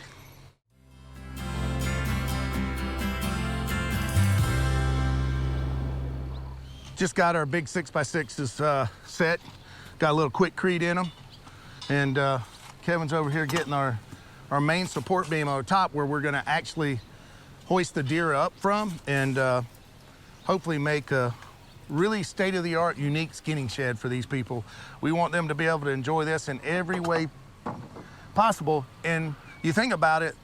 Just got our big 6x6s set. Got a little Quikrete in them. And Kevin's over here getting our main support beam on top where we're gonna actually hoist the deer up from and hopefully make a really state-of-the-art, unique skinning shed for these people. We want them to be able to enjoy this in every way possible. And you think about it,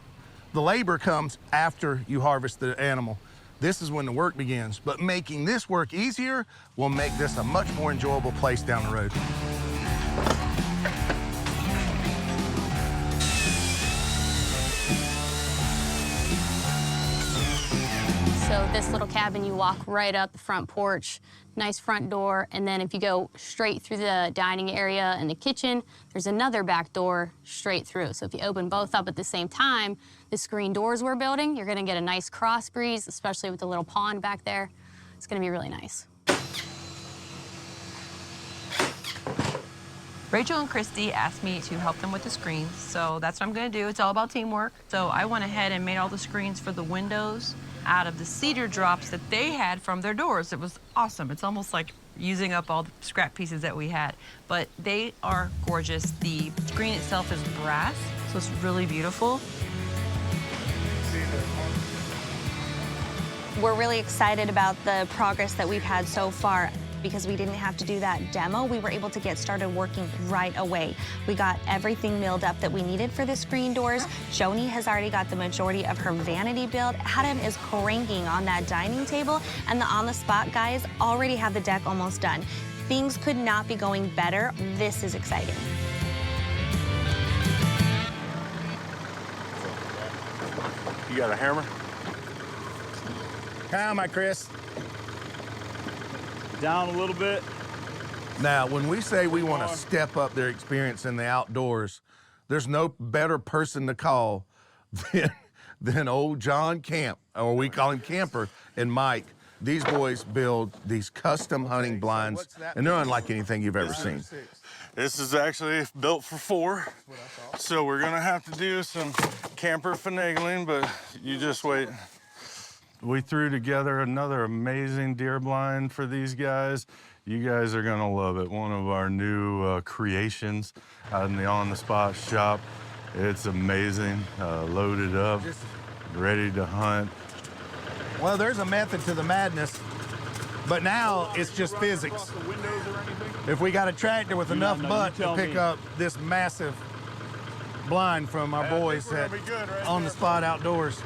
the labor comes after you harvest the animal. This is when the work begins. But making this work easier will make this a much more enjoyable place down the road. So this little cabin, you walk right up the front porch, nice front door, and then if you go straight through the dining area and the kitchen, there's another back door straight through. So if you open both up at the same time, the screen doors we're building, you're gonna get a nice cross breeze, especially with the little pond back there. It's gonna be really nice. Rachel and Christy asked me to help them with the screens, so that's what I'm gonna do. It's all about teamwork. So I went ahead and made all the screens for the windows out of the cedar drops that they had from their doors. It was awesome. It's almost like using up all the scrap pieces that we had, but they are gorgeous. The screen itself is brass, so it's really beautiful. We're really excited about the progress that we've had so far. Because we didn't have to do that demo, we were able to get started working right away. We got everything milled up that we needed for the screen doors. Joni has already got the majority of her vanity built. Adam is cranking on that dining table, and the on-the-spot guys already have the deck almost done. Things could not be going better. This is exciting. You got a hammer? How am I, Chris? Down a little bit. Now, when we say we want to step up their experience in the outdoors, there's no better person to call than old John Camp, or we call him Camper, and Mike. These boys build these custom hunting blinds, and they're unlike anything you've ever seen. This is actually built for 4, so we're gonna have to do some camper finagling, but you just wait. We threw together another amazing deer blind for these guys. You guys are gonna love it. One of our new creations out in the on-the-spot shop. It's amazing, loaded up, ready to hunt. Well, there's a method to the madness, but now it's just physics. If we got a tractor with enough butt to pick up this massive blind from our boys at On the Spot Outdoors,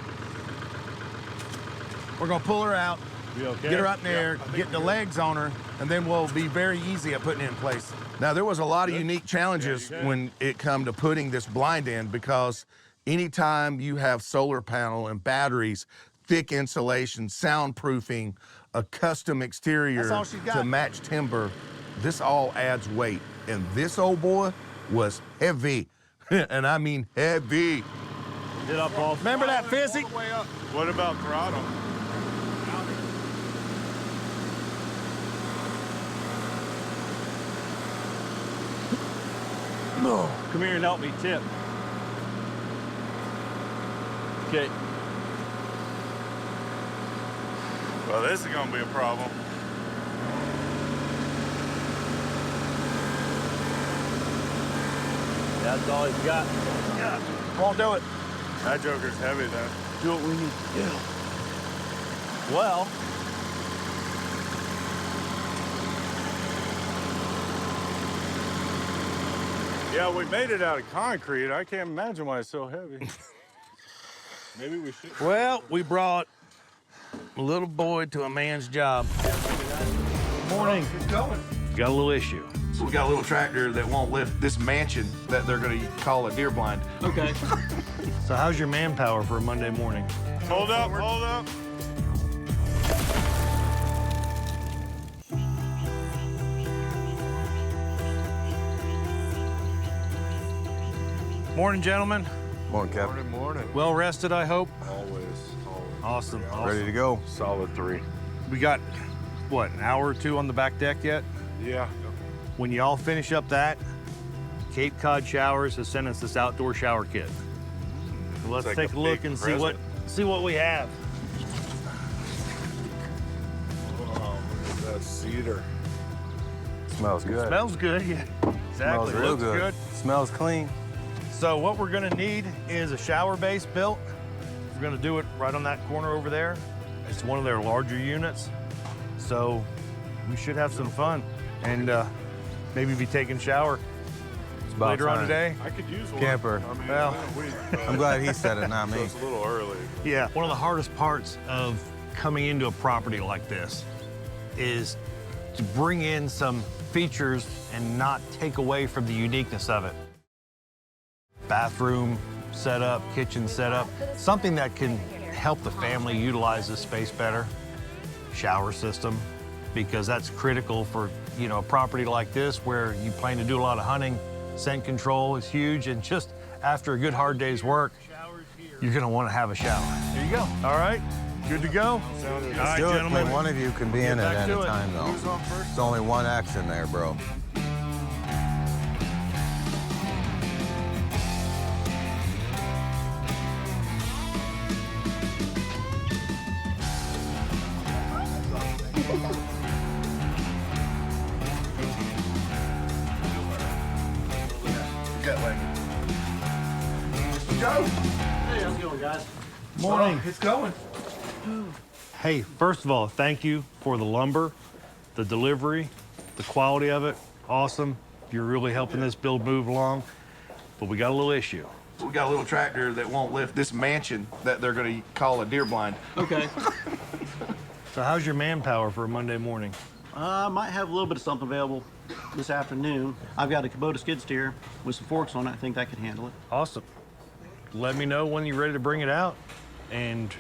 we're gonna pull her out, get her up in the air, get the legs on her, and then we'll be very easy at putting it in place. Now, there was a lot of unique challenges when it come to putting this blind in, because anytime you have solar panel and batteries, thick insulation, soundproofing, a custom exterior to match timber, this all adds weight. And this old boy was heavy, and I mean heavy. Remember that physic? What about throttle? No. Come here and help me tip. Okay. Well, this is gonna be a problem. That's all he's got. Yeah. Won't do it. That joker's heavy, then. Do what we need to do. Well, yeah, we made it out of concrete. I can't imagine why it's so heavy. Maybe we should. Well, we brought a little boy to a man's job. Morning. Got a little issue. So we got a little tractor that won't lift this mansion that they're gonna call a deer blind. Okay. So how's your manpower for a Monday morning? Hold up, hold up. Morning, gentlemen. Morning, Captain. Morning, morning. Well rested, I hope. Always. Awesome. Ready to go. Solid 3. We got, what, an hour or 2 on the back deck yet? Yeah. When you all finish up that, Cape Cod Showers has sent us this outdoor shower kit. So let's like take a look and see what we have. Oh, look at that cedar. Smells good. Smells good, yeah. Exactly. Smells real Looks good. Smells clean. So what we're gonna need is a shower base built. We're gonna do it right on that corner over there. It's one of their larger units, so we should have some fun and maybe be taking a shower later on today. I could use one. Camper. I mean, Well, I'm glad he said it, not so me. it's a little early. Yeah, one of the hardest parts of coming into a property like this is to bring in some features and not take away from the uniqueness of it. Bathroom setup, kitchen setup, something that can help the family utilize this space better. Shower system, because that's critical for, you know, a property like this where you plan to do a lot of hunting. Scent control is huge, and just after a good hard day's work, you're gonna wanna have a shower. There you go. All right, good to go? All Let's right, do it, gentlemen. but one of you can be in it Get back at to a it. time, though. Who's on first? It's only one X in there, bro. Joe, Hey, how's it going, guys? Morning. it's going. Hey, first of all, thank you for the lumber, the delivery, the quality of it. Awesome. You're really helping this build move along. But we got a little issue. We got a little tractor that won't lift this mansion that they're gonna call a deer blind. Okay. So how's your manpower for a Monday morning? I might have a little bit of something available this afternoon. I've got a Kubota skid steer with some forks on it. I think that could handle it. Awesome. Let me know when you're ready to bring it out, and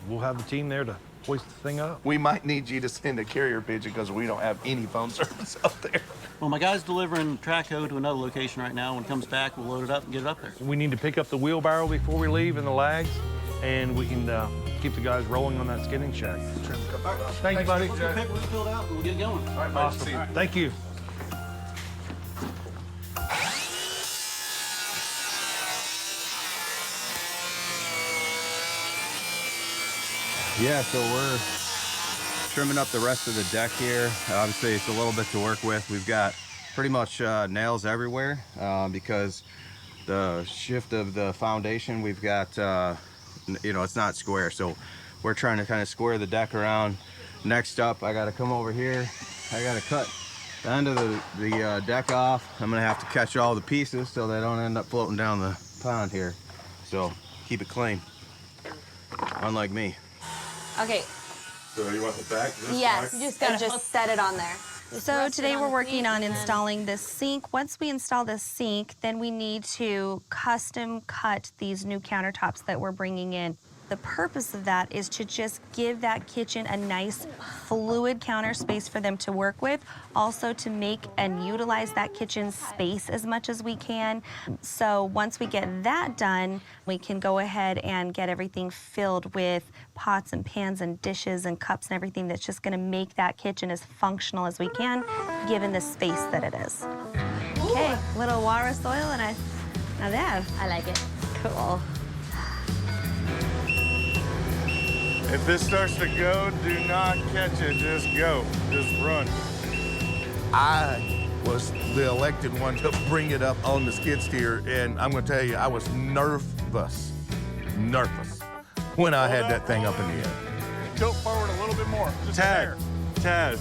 we'll have the team there to hoist the thing up. We might need you to send a carrier pigeon because we don't have any phone service out there. Well, my guy's delivering Traco to another location right now. When it comes back, we'll load it up and get it up there. We need to pick up the wheelbarrow before we leave and the lags, and we can keep the guys rolling on that skinning shack. Thank you, buddy. Once the paperwork's filled out, we'll get going. All right, Awesome. Thank you. Yeah, so we're trimming up the rest of the deck here. Obviously, it's a little bit to work with. We've got pretty much nails everywhere because the shift of the foundation, we've got, you know, it's not square. So we're trying to kind of square the deck around. Next up, I got to come over here. I got to cut the end of the deck off. I'm going to have to catch all the pieces so they don't end up floating down the pond here. So keep it clean, unlike me. Okay, So you want the back? This yes, back? you just gotta set it on there. So today we're working on installing this sink. Once we install the sink, then we need to custom cut these new countertops that we're bringing in. The purpose of that is to just give that kitchen a nice fluid counter space for them to work with, also to make and utilize that kitchen space as much as we can. So once we get that done, we can go ahead and get everything filled with pots and pans and dishes and cups and everything that's just gonna make that kitchen as functional as we can, given the space that it is. Okay, little water soil and now there. I like it. Cool. If this starts to go, do not catch it. Just go. Just run. I was the elected one to bring it up on the skid steer, and I'm gonna tell you, I was nervous when I had that thing up in the air. Tilt forward a little bit more. Just tad.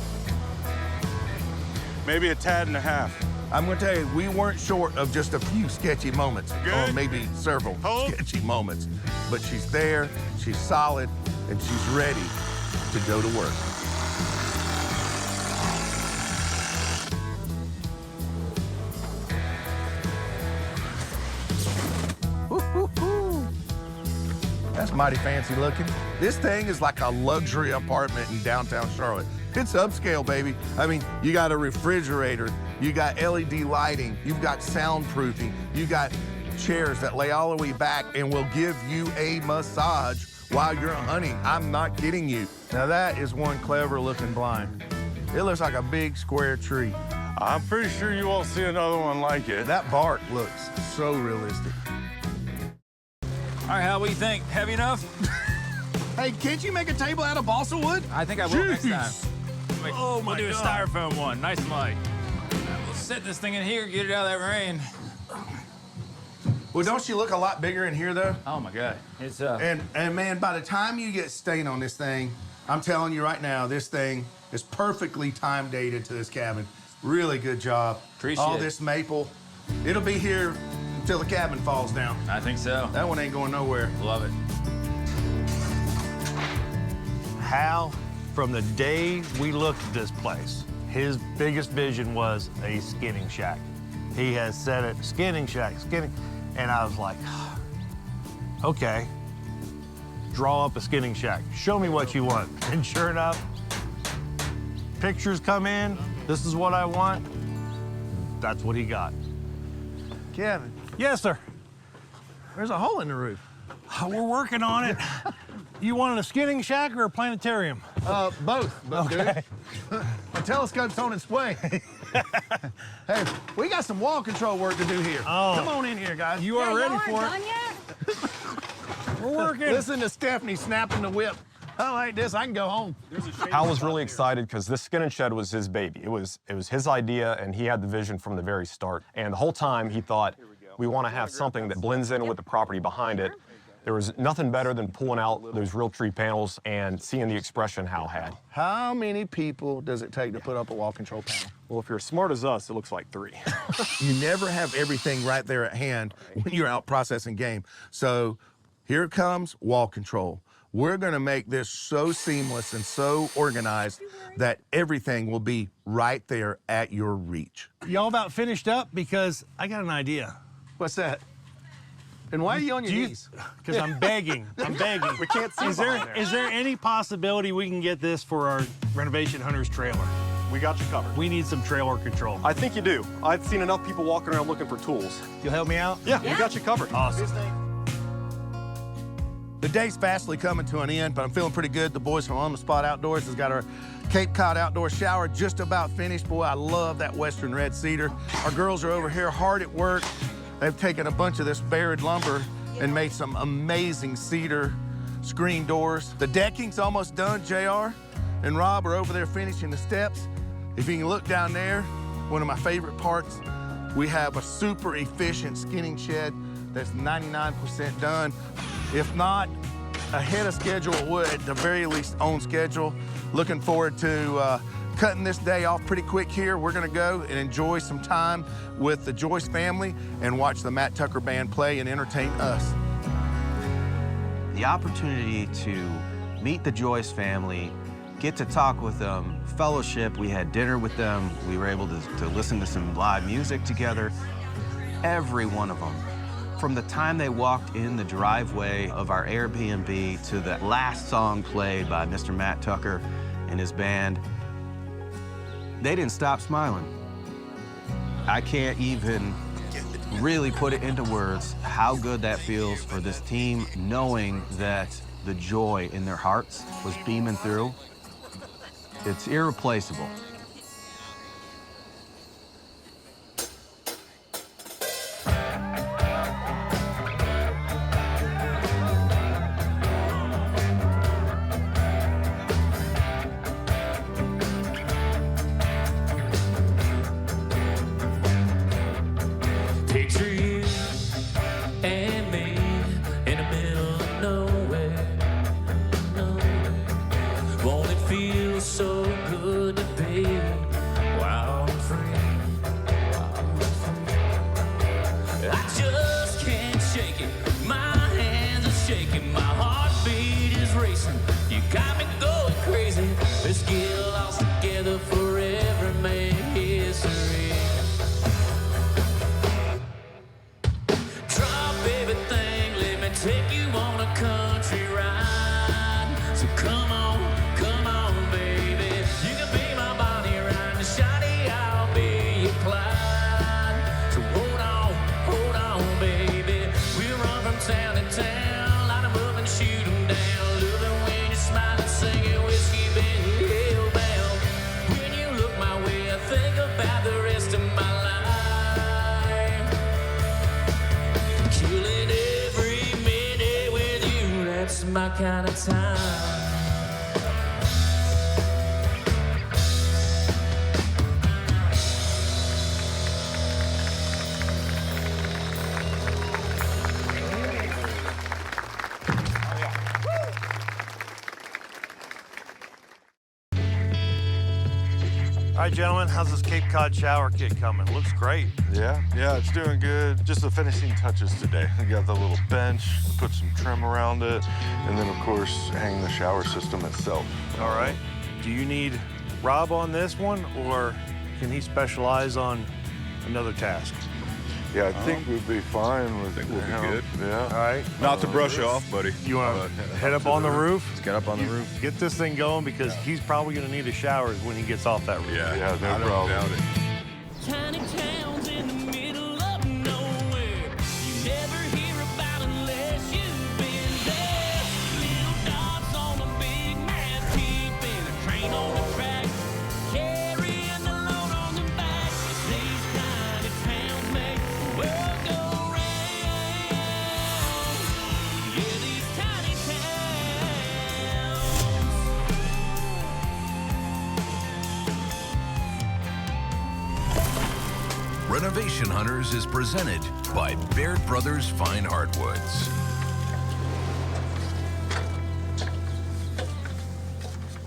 Maybe a tad and a half. I'm gonna tell you, we weren't short of just a few sketchy moments, or Good. maybe several Hold. sketchy moments. But she's there, she's solid, and she's ready to go to work. Woo-hoo-hoo. That's mighty fancy looking. This thing is like a luxury apartment in downtown Charlotte. It's upscale, baby. I mean, you got a refrigerator, you got LED lighting, you've got soundproofing, you got chairs that lay all the way back and will give you a massage while you're hunting. I'm not kidding you. Now that is one clever looking blind. It looks like a big square tree. I'm pretty sure you won't see another one like it. That bark looks so realistic. All right, Hal, what do you think? Heavy enough? Hey, can't you make a table out of balsa wood? I think I will next time. Oh my We'll do a God. styrofoam one, nice and light. We'll set this thing in here, get it out of that rain. Well, don't you look a lot bigger in here, though? Oh, my God. It's, And man, by the time you get stain on this thing, I'm telling you right now, this thing is perfectly time dated to this cabin. Really good job. Appreciate all it. this maple. It'll be here until the cabin falls down. I think so. That one ain't going nowhere. Love it. Hal, from the day we looked at this place, his biggest vision was a skinning shack. He has said it, skinning shack, skinning. And I was like, okay, draw up a skinning shack. Show me what you want. And sure enough, pictures come in. This is what I want. That's what he got. Kevin, Yes, sir. there's a hole in the roof. We're working on it. You wanted a skinning shack or a planetarium? Both. But Okay. My telescope's on its way. Hey, we got some wall control work to do here. Oh. Come on in here, guys. You are ready for it. Yet? We're working. Listen to Stephanie snapping the whip. I like this. I can go home. Hal was really excited because this skin and shed was his baby. It was his idea, and he had the vision from the very start. And the whole time he thought, we want to have something that blends in with the property behind it. There was nothing better than pulling out those real tree panels and seeing the expression Hal had. How many people does it take to put up a wall control panel? Well, if you're as smart as us, it looks like 3. You never have everything right there at hand when you're out processing game. So here it comes, wall control. We're gonna make this so seamless and so organized that everything will be right there at your reach. Y'all about finished up? Because I got an idea. What's that? And why are you on your knees? Because I'm begging. I'm begging. We can't see Is there any possibility we can get this for our Renovation Hunters trailer? We got you covered. We need some trailer control. I think you do. I've seen enough people walking around looking for tools. You'll help me out? Yeah, we got you covered. Awesome. The day's fastly coming to an end, but I'm feeling pretty good. The boys from On the Spot Outdoors has got our Cape Cod outdoor shower just about finished. Boy, I love that Western red cedar. Our girls are over here hard at work. They've taken a bunch of this buried lumber and made some amazing cedar screen doors. The decking's almost done. JR and Rob are over there finishing the steps. If you can look down there, one of my favorite parts, we have a super efficient skinning shed that's 99% done. If not ahead of schedule, it would, at the very least on schedule. Looking forward to cutting this day off pretty quick here. We're gonna go and enjoy some time with the Joyce family and watch the Matt Tucker Band play and entertain us. The opportunity to meet the Joyce family, get to talk with them, fellowship, we had dinner with them, we were able to listen to some live music together. Every one of them, from the time they walked in the driveway of our Airbnb to the last song played by Mr. Matt Tucker and his band, they didn't stop smiling. I can't even really put it into words how good that feels for this team, knowing that the joy in their hearts was beaming through. It's irreplaceable. Picture you and me in the middle of nowhere. Won't it feel so good to be wild and free? I just can't shake it. My hands are shaking. My heartbeat is racing. You got me going crazy. Let's get lost together forever, make history. Drop everything, let me take you on a country ride. So come on, baby. You can be my Bonnie Ride, and Shawty, I'll be your Clyde. So hold on, baby. We'll run from town to town, line 'em up and shoot 'em down. Love it when you smile and sing it, whiskey been hellbound. When you look my way, I think about the rest of my life. Killing every minute with you, that's my kind of time. All right, gentlemen, how's this Cape Cod shower kit coming? Looks great. Yeah, it's doing good. Just the finishing touches today. I got the little bench, put some trim around it, and then of course hang the shower system itself. All right. Do you need Rob on this one, or can he specialize on another task? Yeah, I think we'd be fine with we'll be good. Yeah. All right. Not to brush you off, buddy. You want to head up on the roof? Let's get up on the roof. Get this thing going because he's probably going to need a shower when he gets off that roof. Yeah, no I don't problem. doubt it. Tiny towns in the middle of nowhere. You never hear about unless you've been there. Little dots on a big map, keeping a train on the track, carrying the load on the back. It's these tiny towns make the world go round. Yeah, these tiny towns. Renovation Hunters is presented by Baird Brothers Fine Hardwoods.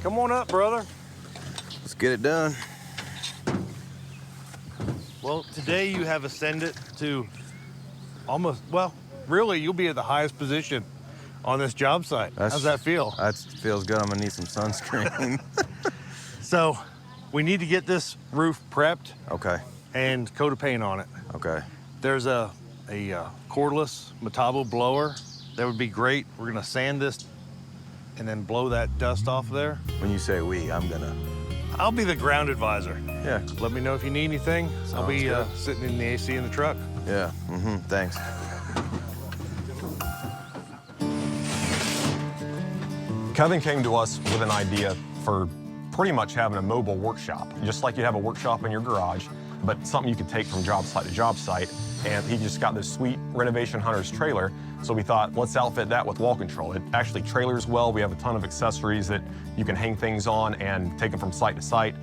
Come on up, brother. Let's get it done. Well, today you have ascended to almost, well, really, you'll be at the highest position on this job site. How's that feel? That feels good. I'm gonna need some sunscreen. So, we need to get this roof prepped Okay. and coat a paint on it. Okay. There's a cordless Metabo blower. That would be great. We're gonna sand this and then blow that dust off there. When you say we, I'm gonna. I'll be the ground advisor. Yeah. Let me know if you need anything. I'll be good. sitting in the AC in the truck. Yeah. Thanks. Kevin came to us with an idea for pretty much having a mobile workshop, just like you have a workshop in your garage, but something you could take from job site to job site. And he just got this sweet Renovation Hunters trailer. So we thought, let's outfit that with wall control. It actually trailers well. We have a ton of accessories that you can hang things on and take them from site to site.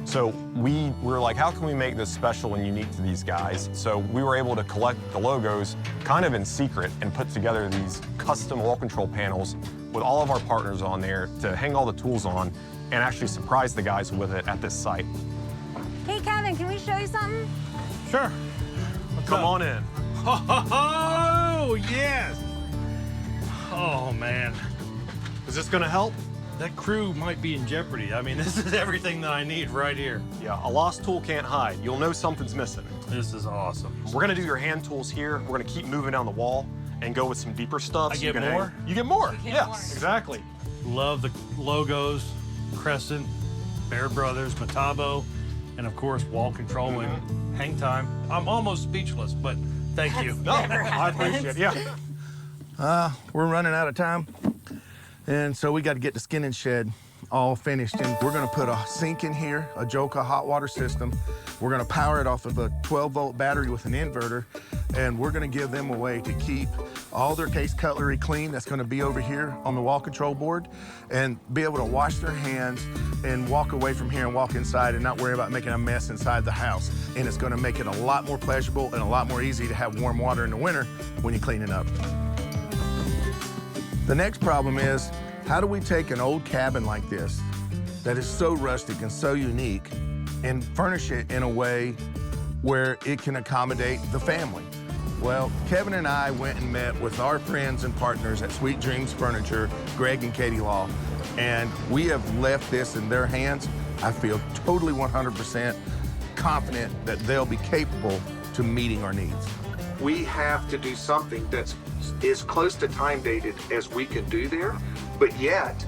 So we were like, how can we make this special and unique to these guys? So we were able to collect the logos kind of in secret and put together these custom wall control panels with all of our partners on there to hang all the tools on and actually surprise the guys with it at this site. Hey, Kevin, can we show you something? Sure. Come on in. Oh, yes. Oh, man. Is this gonna help? That crew might be in jeopardy. I mean, this is everything that I need right here. Yeah, a lost tool can't hide. You'll know something's missing. This is awesome. We're gonna do your hand tools here. We're gonna keep moving down the wall and go with some deeper stuff. I so get you can more? hang. You get more, yes, more. exactly. Love the logos, Crescent, Baird Brothers, Metabo, and of course, wall control and hang time. I'm almost speechless, but thank you. No, I appreciate it, yeah. We're running out of time. And so we got to get the skin and shed all finished. And we're gonna put a sink in here, a Joka hot water system. We're gonna power it off of a 12-volt battery with an inverter. And we're gonna give them a way to keep all their case cutlery clean. That's gonna be over here on the wall control board and be able to wash their hands and walk away from here and walk inside and not worry about making a mess inside the house. And it's gonna make it a lot more pleasurable and a lot more easy to have warm water in the winter when you clean it up. The next problem is, how do we take an old cabin like this that is so rustic and so unique and furnish it in a way where it can accommodate the family? Well, Kevin and I went and met with our friends and partners at Sweet Dreams Furniture, Greg and Katie Law, and we have left this in their hands. I feel totally 100% confident that they'll be capable to meeting our needs. We have to do something that's as close to time dated as we can do there, but yet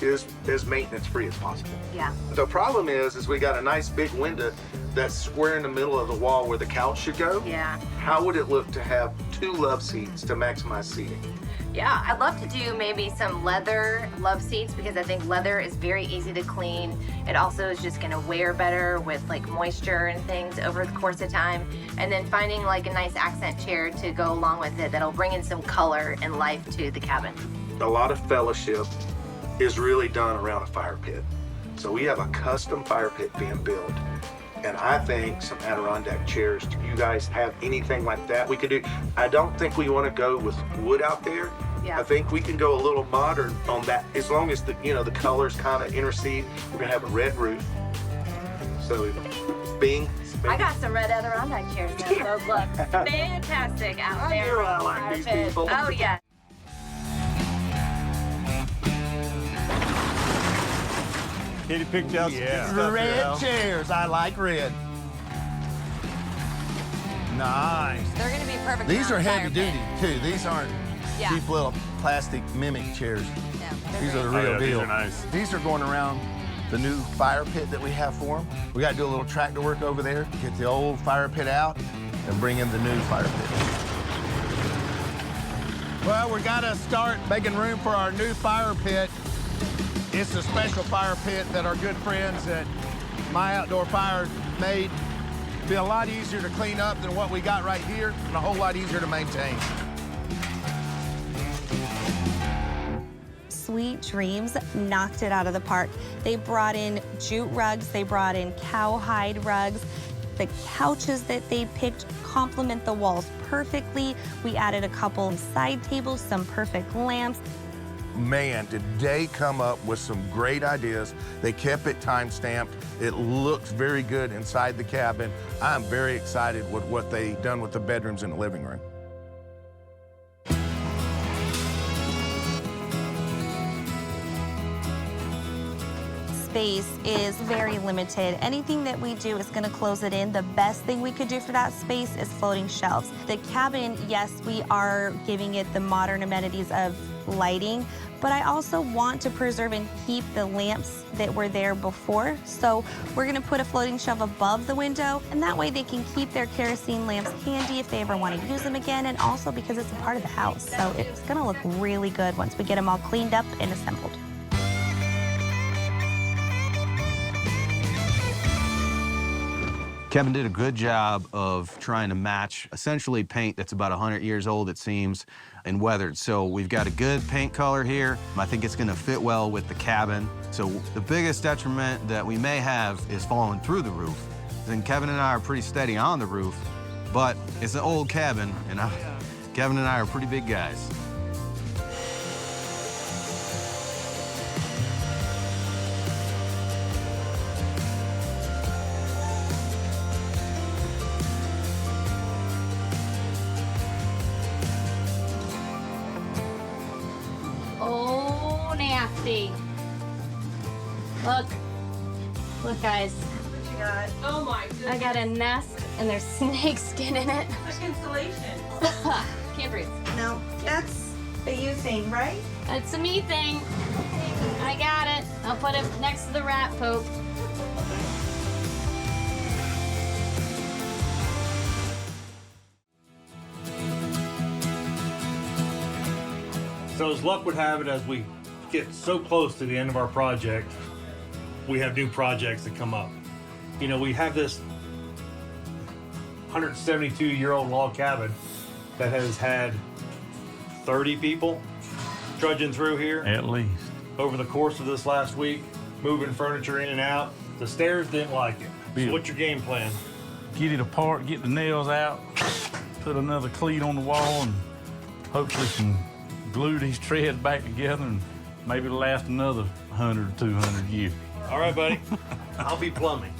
is as maintenance free as possible. Yeah. The problem is we got a nice big window that's square in the middle of the wall where the couch should go. Yeah. How would it look to have 2 love seats to maximize seating? Yeah, I'd love to do maybe some leather love seats because I think leather is very easy to clean. It also is just gonna wear better with like moisture and things over the course of time. And then finding like a nice accent chair to go along with it that'll bring in some color and life to the cabin. A lot of fellowship is really done around a fire pit. So we have a custom fire pit being built. And I think some Adirondack chairs, do you guys have anything like that we could do? I don't think we want to go with wood out there. Yeah. I think we can go a little modern on that, as long as the, the colors kind of intercede. We're gonna have a red roof. So, Bing. I got some red Adirondack chairs that those look fantastic out there. I like these people. Oh, yeah. Katie picked out some good stuff here, Red Al. chairs. I like red. Nice. They're gonna be perfect. These are around the heavy fire duty, too. These aren't Yeah. cheap little plastic mimic chairs. they're These are the great. real Oh, yeah, deal. these are nice. These are going around the new fire pit that we have for them. We got to do a little tractor work over there, get the old fire pit out, and bring in the new fire pit. Well, we got to start making room for our new fire pit. It's a special fire pit that our good friends at My Outdoor Fire made. Be a lot easier to clean up than what we got right here, and a whole lot easier to maintain. Sweet Dreams knocked it out of the park. They brought in jute rugs, they brought in cowhide rugs. The couches that they picked complement the walls perfectly. We added a couple side tables, some perfect lamps. Man, did they come up with some great ideas. They kept it time-stamped. It looks very good inside the cabin. I'm very excited with what they done with the bedrooms and the living room. Space is very limited. Anything that we do is going to close it in. The best thing we could do for that space is floating shelves. The cabin, yes, we are giving it the modern amenities of lighting, but I also want to preserve and keep the lamps that were there before. So we're going to put a floating shelf above the window, and that way they can keep their kerosene lamps handy if they ever want to use them again, and also because it's a part of the house. So it's going to look really good once we get them all cleaned up and assembled. Kevin did a good job of trying to match essentially paint that's about 100 years old, it seems, and weathered. So we've got a good paint color here. I think it's gonna fit well with the cabin. So the biggest detriment that we may have is falling through the roof. Then Kevin and I are pretty steady on the roof, but it's an old cabin, and Kevin and I are pretty big guys. Oh, nasty. Look, guys. What you got? Oh my goodness. I got a nest and there's snake skin in it. Like insulation. Can't breathe. No, that's a you thing, right? It's a me thing. I got it. I'll put it next to the rat poop. So as luck would have it, as we get so close to the end of our project, we have new projects that come up. You know, we have this 172-year-old log cabin that has had 30 people trudging through here. At least. Over the course of this last week, moving furniture in and out. The stairs didn't like it. So what's your game plan? Get it apart, get the nails out, put another cleat on the wall, and hopefully glue these treads back together, and maybe it'll last another 100 or 200 years. All right, buddy. I'll be plumbing.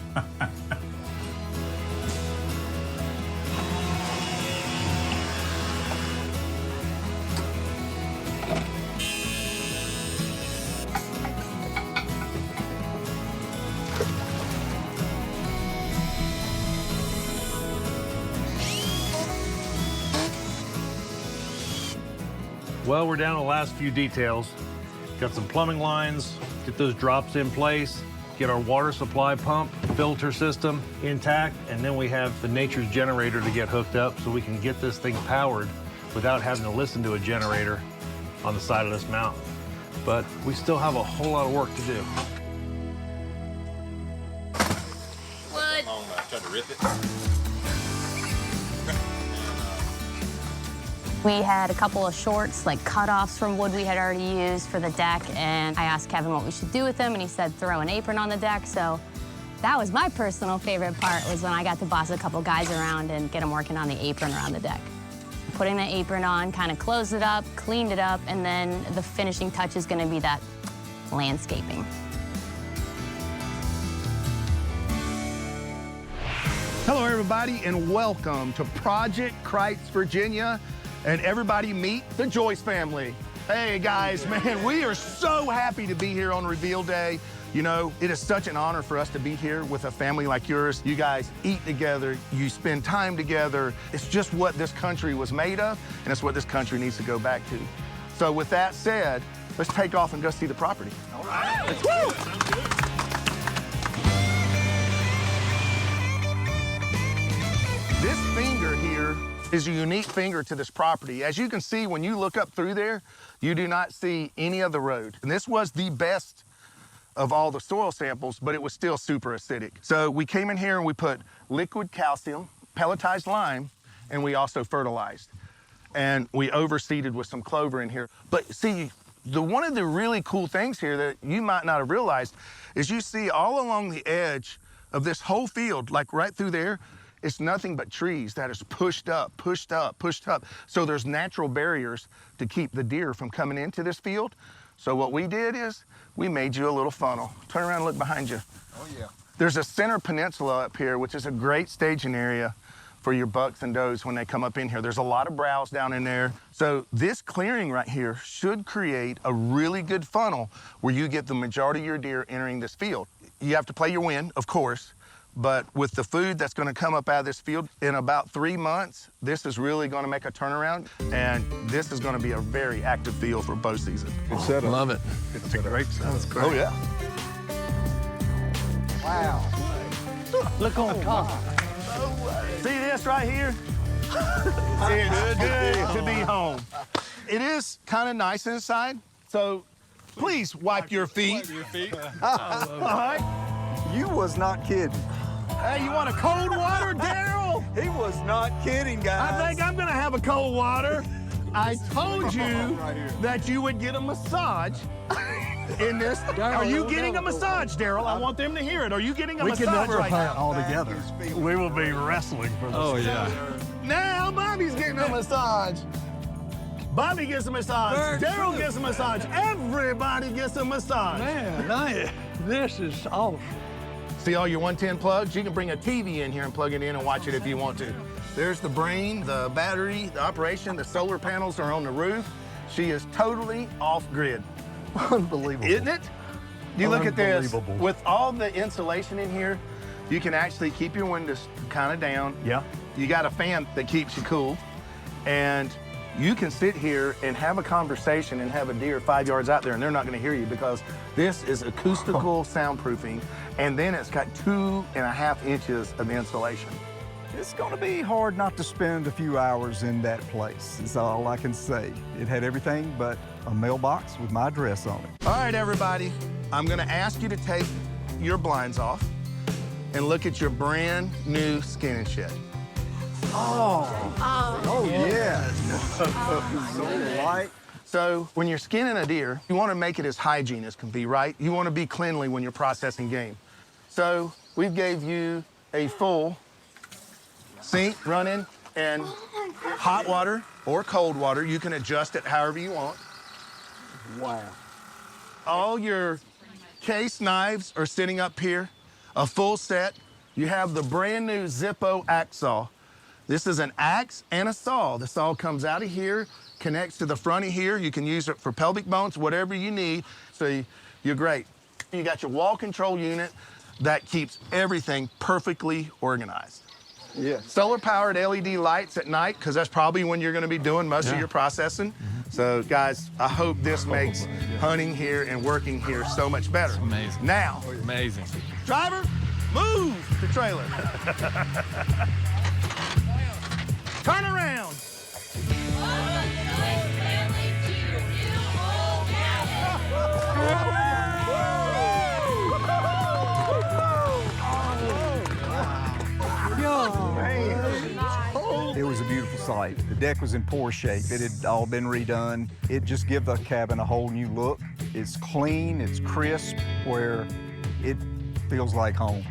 Well, we're down to the last few details. Got some plumbing lines, get those drops in place, get our water supply pump, filter system intact, and then we have the nature's generator to get hooked up so we can get this thing powered without having to listen to a generator on the side of this mountain. But we still have a whole lot of work to do. Wood. Tried to rip it. We had a couple of shorts, like cut-offs from wood we had already used for the deck, and I asked Kevin what we should do with them, and he said throw an apron on the deck. So that was my personal favorite part, was when I got to boss a couple guys around and get them working on the apron around the deck. Putting the apron on, kind of closed it up, cleaned it up, and then the finishing touch is gonna be that landscaping. Hello, everybody, and welcome to Project Kreitz, Virginia. And everybody meet the Joyce family. Hey, guys, man, we are so happy to be here on Reveal Day. You know, it is such an honor for us to be here with a family like yours. You guys eat together, you spend time together. It's just what this country was made of, and it's what this country needs to go back to. So with that said, let's take off and go see the property. All right. Let's go. This finger here is a unique finger to this property. As you can see, when you look up through there, you do not see any of the road. And this was the best of all the soil samples, but it was still super acidic. So we came in here and we put liquid calcium, pelletized lime, and we also fertilized. And we overseeded with some clover in here. But see, one of the really cool things here that you might not have realized is you see all along the edge of this whole field, like right through there, it's nothing but trees that is pushed up, pushed up, pushed up. So there's natural barriers to keep the deer from coming into this field. So what we did is we made you a little funnel. Turn around and look behind you. Oh, yeah. There's a center peninsula up here, which is a great staging area for your bucks and does when they come up in here. There's a lot of browse down in there. So this clearing right here should create a really good funnel where you get the majority of your deer entering this field. You have to play your win, of course, but with the food that's gonna come up out of this field in about 3 months, this is really gonna make a turnaround, and this is gonna be a very active field for bow season. Good setup. Love it. It's a great setup. Oh, yeah. Wow. Look on top. See this right here? It's good to be home. It is kind of nice inside, so please wipe your feet. All right. You was not kidding. Hey, you want a cold water, Daryl? He was not kidding, guys. I think I'm gonna have a cold water. I told you that you would get a massage in this. Are you getting a massage, Daryl? I want them to hear it. Are you getting a massage right now? all together. We will be wrestling for this. Oh, yeah. Now Bobby's getting a massage. Bobby gets a massage. Daryl gets a massage. Everybody gets a massage. Man, this is awesome. See all your 110 plugs? You can bring a TV in here and plug it in and watch it if you want to. There's the brain, the battery, the operation, the solar panels are on the roof. She is totally off-grid. Unbelievable. Isn't it? You look at this, Unbelievable. with all the insulation in here, you can actually keep your windows kind of down. Yeah. You got a fan that keeps you cool, and you can sit here and have a conversation and have a deer 5 yards out there, and they're not gonna hear you because this is acoustical soundproofing, and then it's got 2.5 inches of insulation. It's gonna be hard not to spend a few hours in that place, is all I can say. It had everything but a mailbox with my address on it. All right, everybody, I'm gonna ask you to take your blinds off and look at your brand new skin and shed. Oh, yes. So light. So when you're skinning a deer, you want to make it as hygiene as can be, right? You want to be cleanly when you're processing game. So we gave you a full sink running and hot water or cold water. You can adjust it however you want. Wow. All your case knives are sitting up here, a full set. You have the brand new Zippo axe saw. This is an axe and a saw. The saw comes out of here, connects to the front of here. You can use it for pelvic bones, whatever you need. So you're great. You got your wall control unit that keeps everything perfectly organized. Yeah. Solar powered LED lights at night, because that's probably when you're gonna be doing most of your processing. So guys, I hope this makes hunting here and working here so much better. Amazing. Now, Amazing. driver, move the trailer. Turn around. It was a beautiful sight. The deck was in poor shape. It had all been redone. It just gave the cabin a whole new look. It's clean, it's crisp, where it feels like home.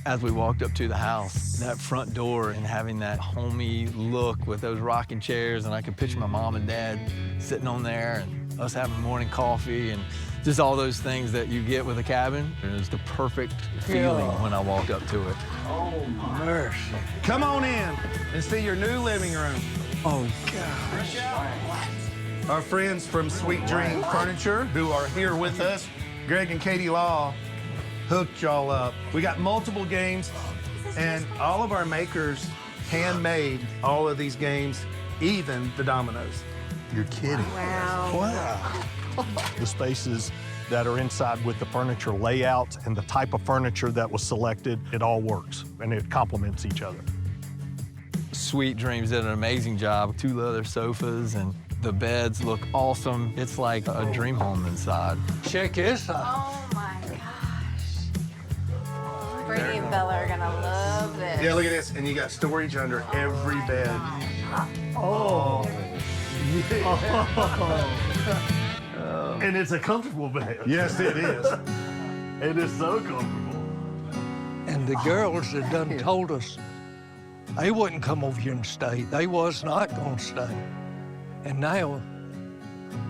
As we walked up to the house, that front door and having that homey look with those rocking chairs, and I could picture my mom and dad sitting on there and us having morning coffee and Just all those things that you get with a cabin. It was the perfect feeling when I walked up to it. Oh, mercy. Come on in and see your new living room. Oh, gosh. Our friends from Sweet Dream Furniture, who are here with us, Greg and Katie Law, hooked y'all up. We got multiple games, and all of our makers handmade all of these games, even the dominoes. You're kidding. Wow. The spaces that are inside with the furniture layout and the type of furniture that was selected, it all works and it complements each other. Sweet Dreams did an amazing job. 2 leather sofas and the beds look awesome. It's like a dream home inside. Check this out. Oh my gosh. Brittany and Bella are gonna love this. Yeah, look at this. And you got storage under every bed. Oh. And it's a comfortable bed. Yes, it is. It is so comfortable. And the girls that done told us they wouldn't come over here and stay. They was not gonna stay. And now,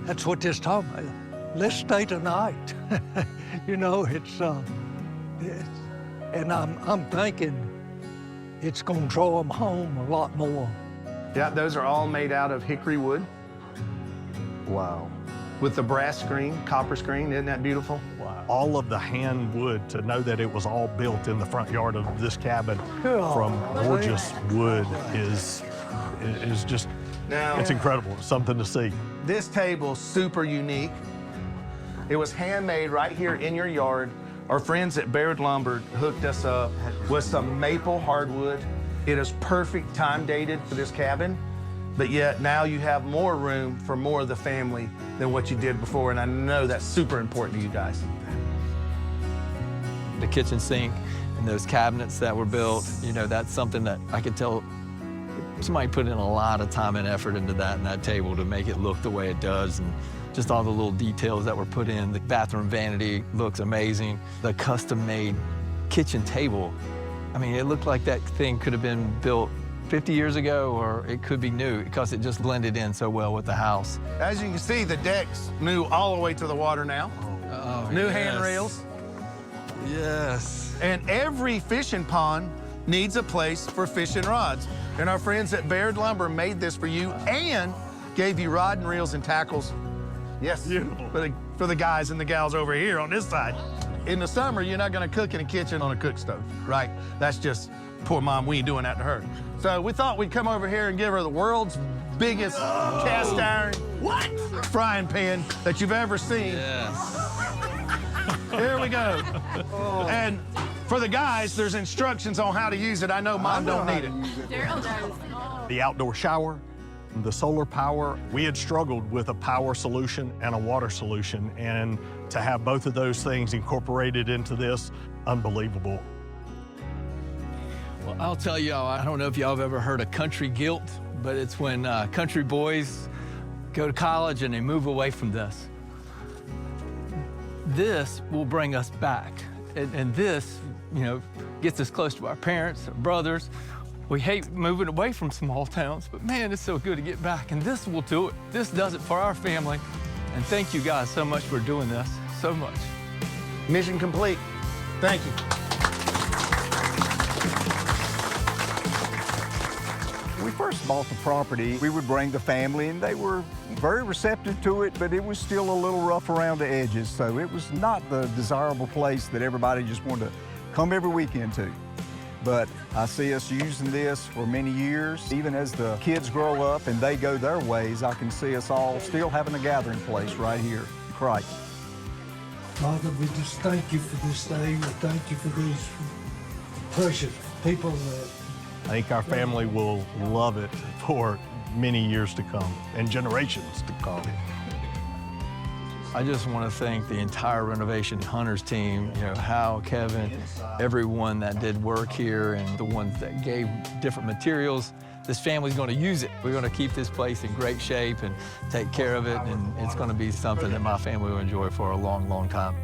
that's what this talking about. Let's stay tonight. You know, and I'm thinking it's gonna draw them home a lot more. Yeah, those are all made out of hickory wood. Wow. With the brass screen, copper screen, isn't that beautiful? Wow. All of the hand wood, to know that it was all built in the front yard of this cabin from gorgeous wood is just, Now, it's incredible. It's something to see. This table's super unique. It was handmade right here in your yard. Our friends at Baird Lumber hooked us up with some maple hardwood. It is perfect time dated for this cabin, but yet now you have more room for more of the family than what you did before, and I know that's super important to you guys. The kitchen sink and those cabinets that were built, you know, that's something that I could tell somebody put in a lot of time and effort into that and that table to make it look the way it does, and just all the little details that were put in. The bathroom vanity looks amazing. The custom-made kitchen table, I mean, it looked like that thing could have been built 50 years ago, or it could be new, because it just blended in so well with the house. As you can see, the deck's new all the way to the water now. Oh, New yes. handrails. Yes. And every fishing pond needs a place for fishing rods. And our friends at Baird Lumber made this for you and gave you rod and reels and tackles. Yes, beautiful. For the guys and the gals over here on this side. In the summer, you're not gonna cook in a kitchen on a cook stove, right? That's just, poor mom, we ain't doing that to her. So we thought we'd come over here and give her the world's biggest cast iron frying pan that you've ever seen. Yes. Here we go. And for the guys, there's instructions on how to use it. I know mom don't need it. Daryl does. The outdoor shower, the solar power. We had struggled with a power solution and a water solution, and to have both of those things incorporated into this, unbelievable. Well, I'll tell y'all, I don't know if y'all have ever heard of country guilt, but it's when country boys go to college and they move away from this. This will bring us back. And this, you know, gets us close to our parents, our brothers. We hate moving away from small towns, but man, it's so good to get back. And this will do it. This does it for our family. And thank you guys so much for doing this, so much. Mission complete. Thank you. When we first bought the property, we would bring the family, and they were very receptive to it, but it was still a little rough around the edges, so it was not the desirable place that everybody just wanted to come every weekend to. But I see us using this for many years. Even as the kids grow up and they go their ways, I can see us all still having a gathering place right here in Christ. Father, we just thank you for this day. We thank you for these precious people that I think our family will love it for many years to come and generations to come. I just want to thank the entire Renovation Hunters team, you know, Hal, Kevin, everyone that did work here and the ones that gave different materials. This family's going to use it. We're going to keep this place in great shape and take care of it, and it's going to be something that my family will enjoy for a long, long time.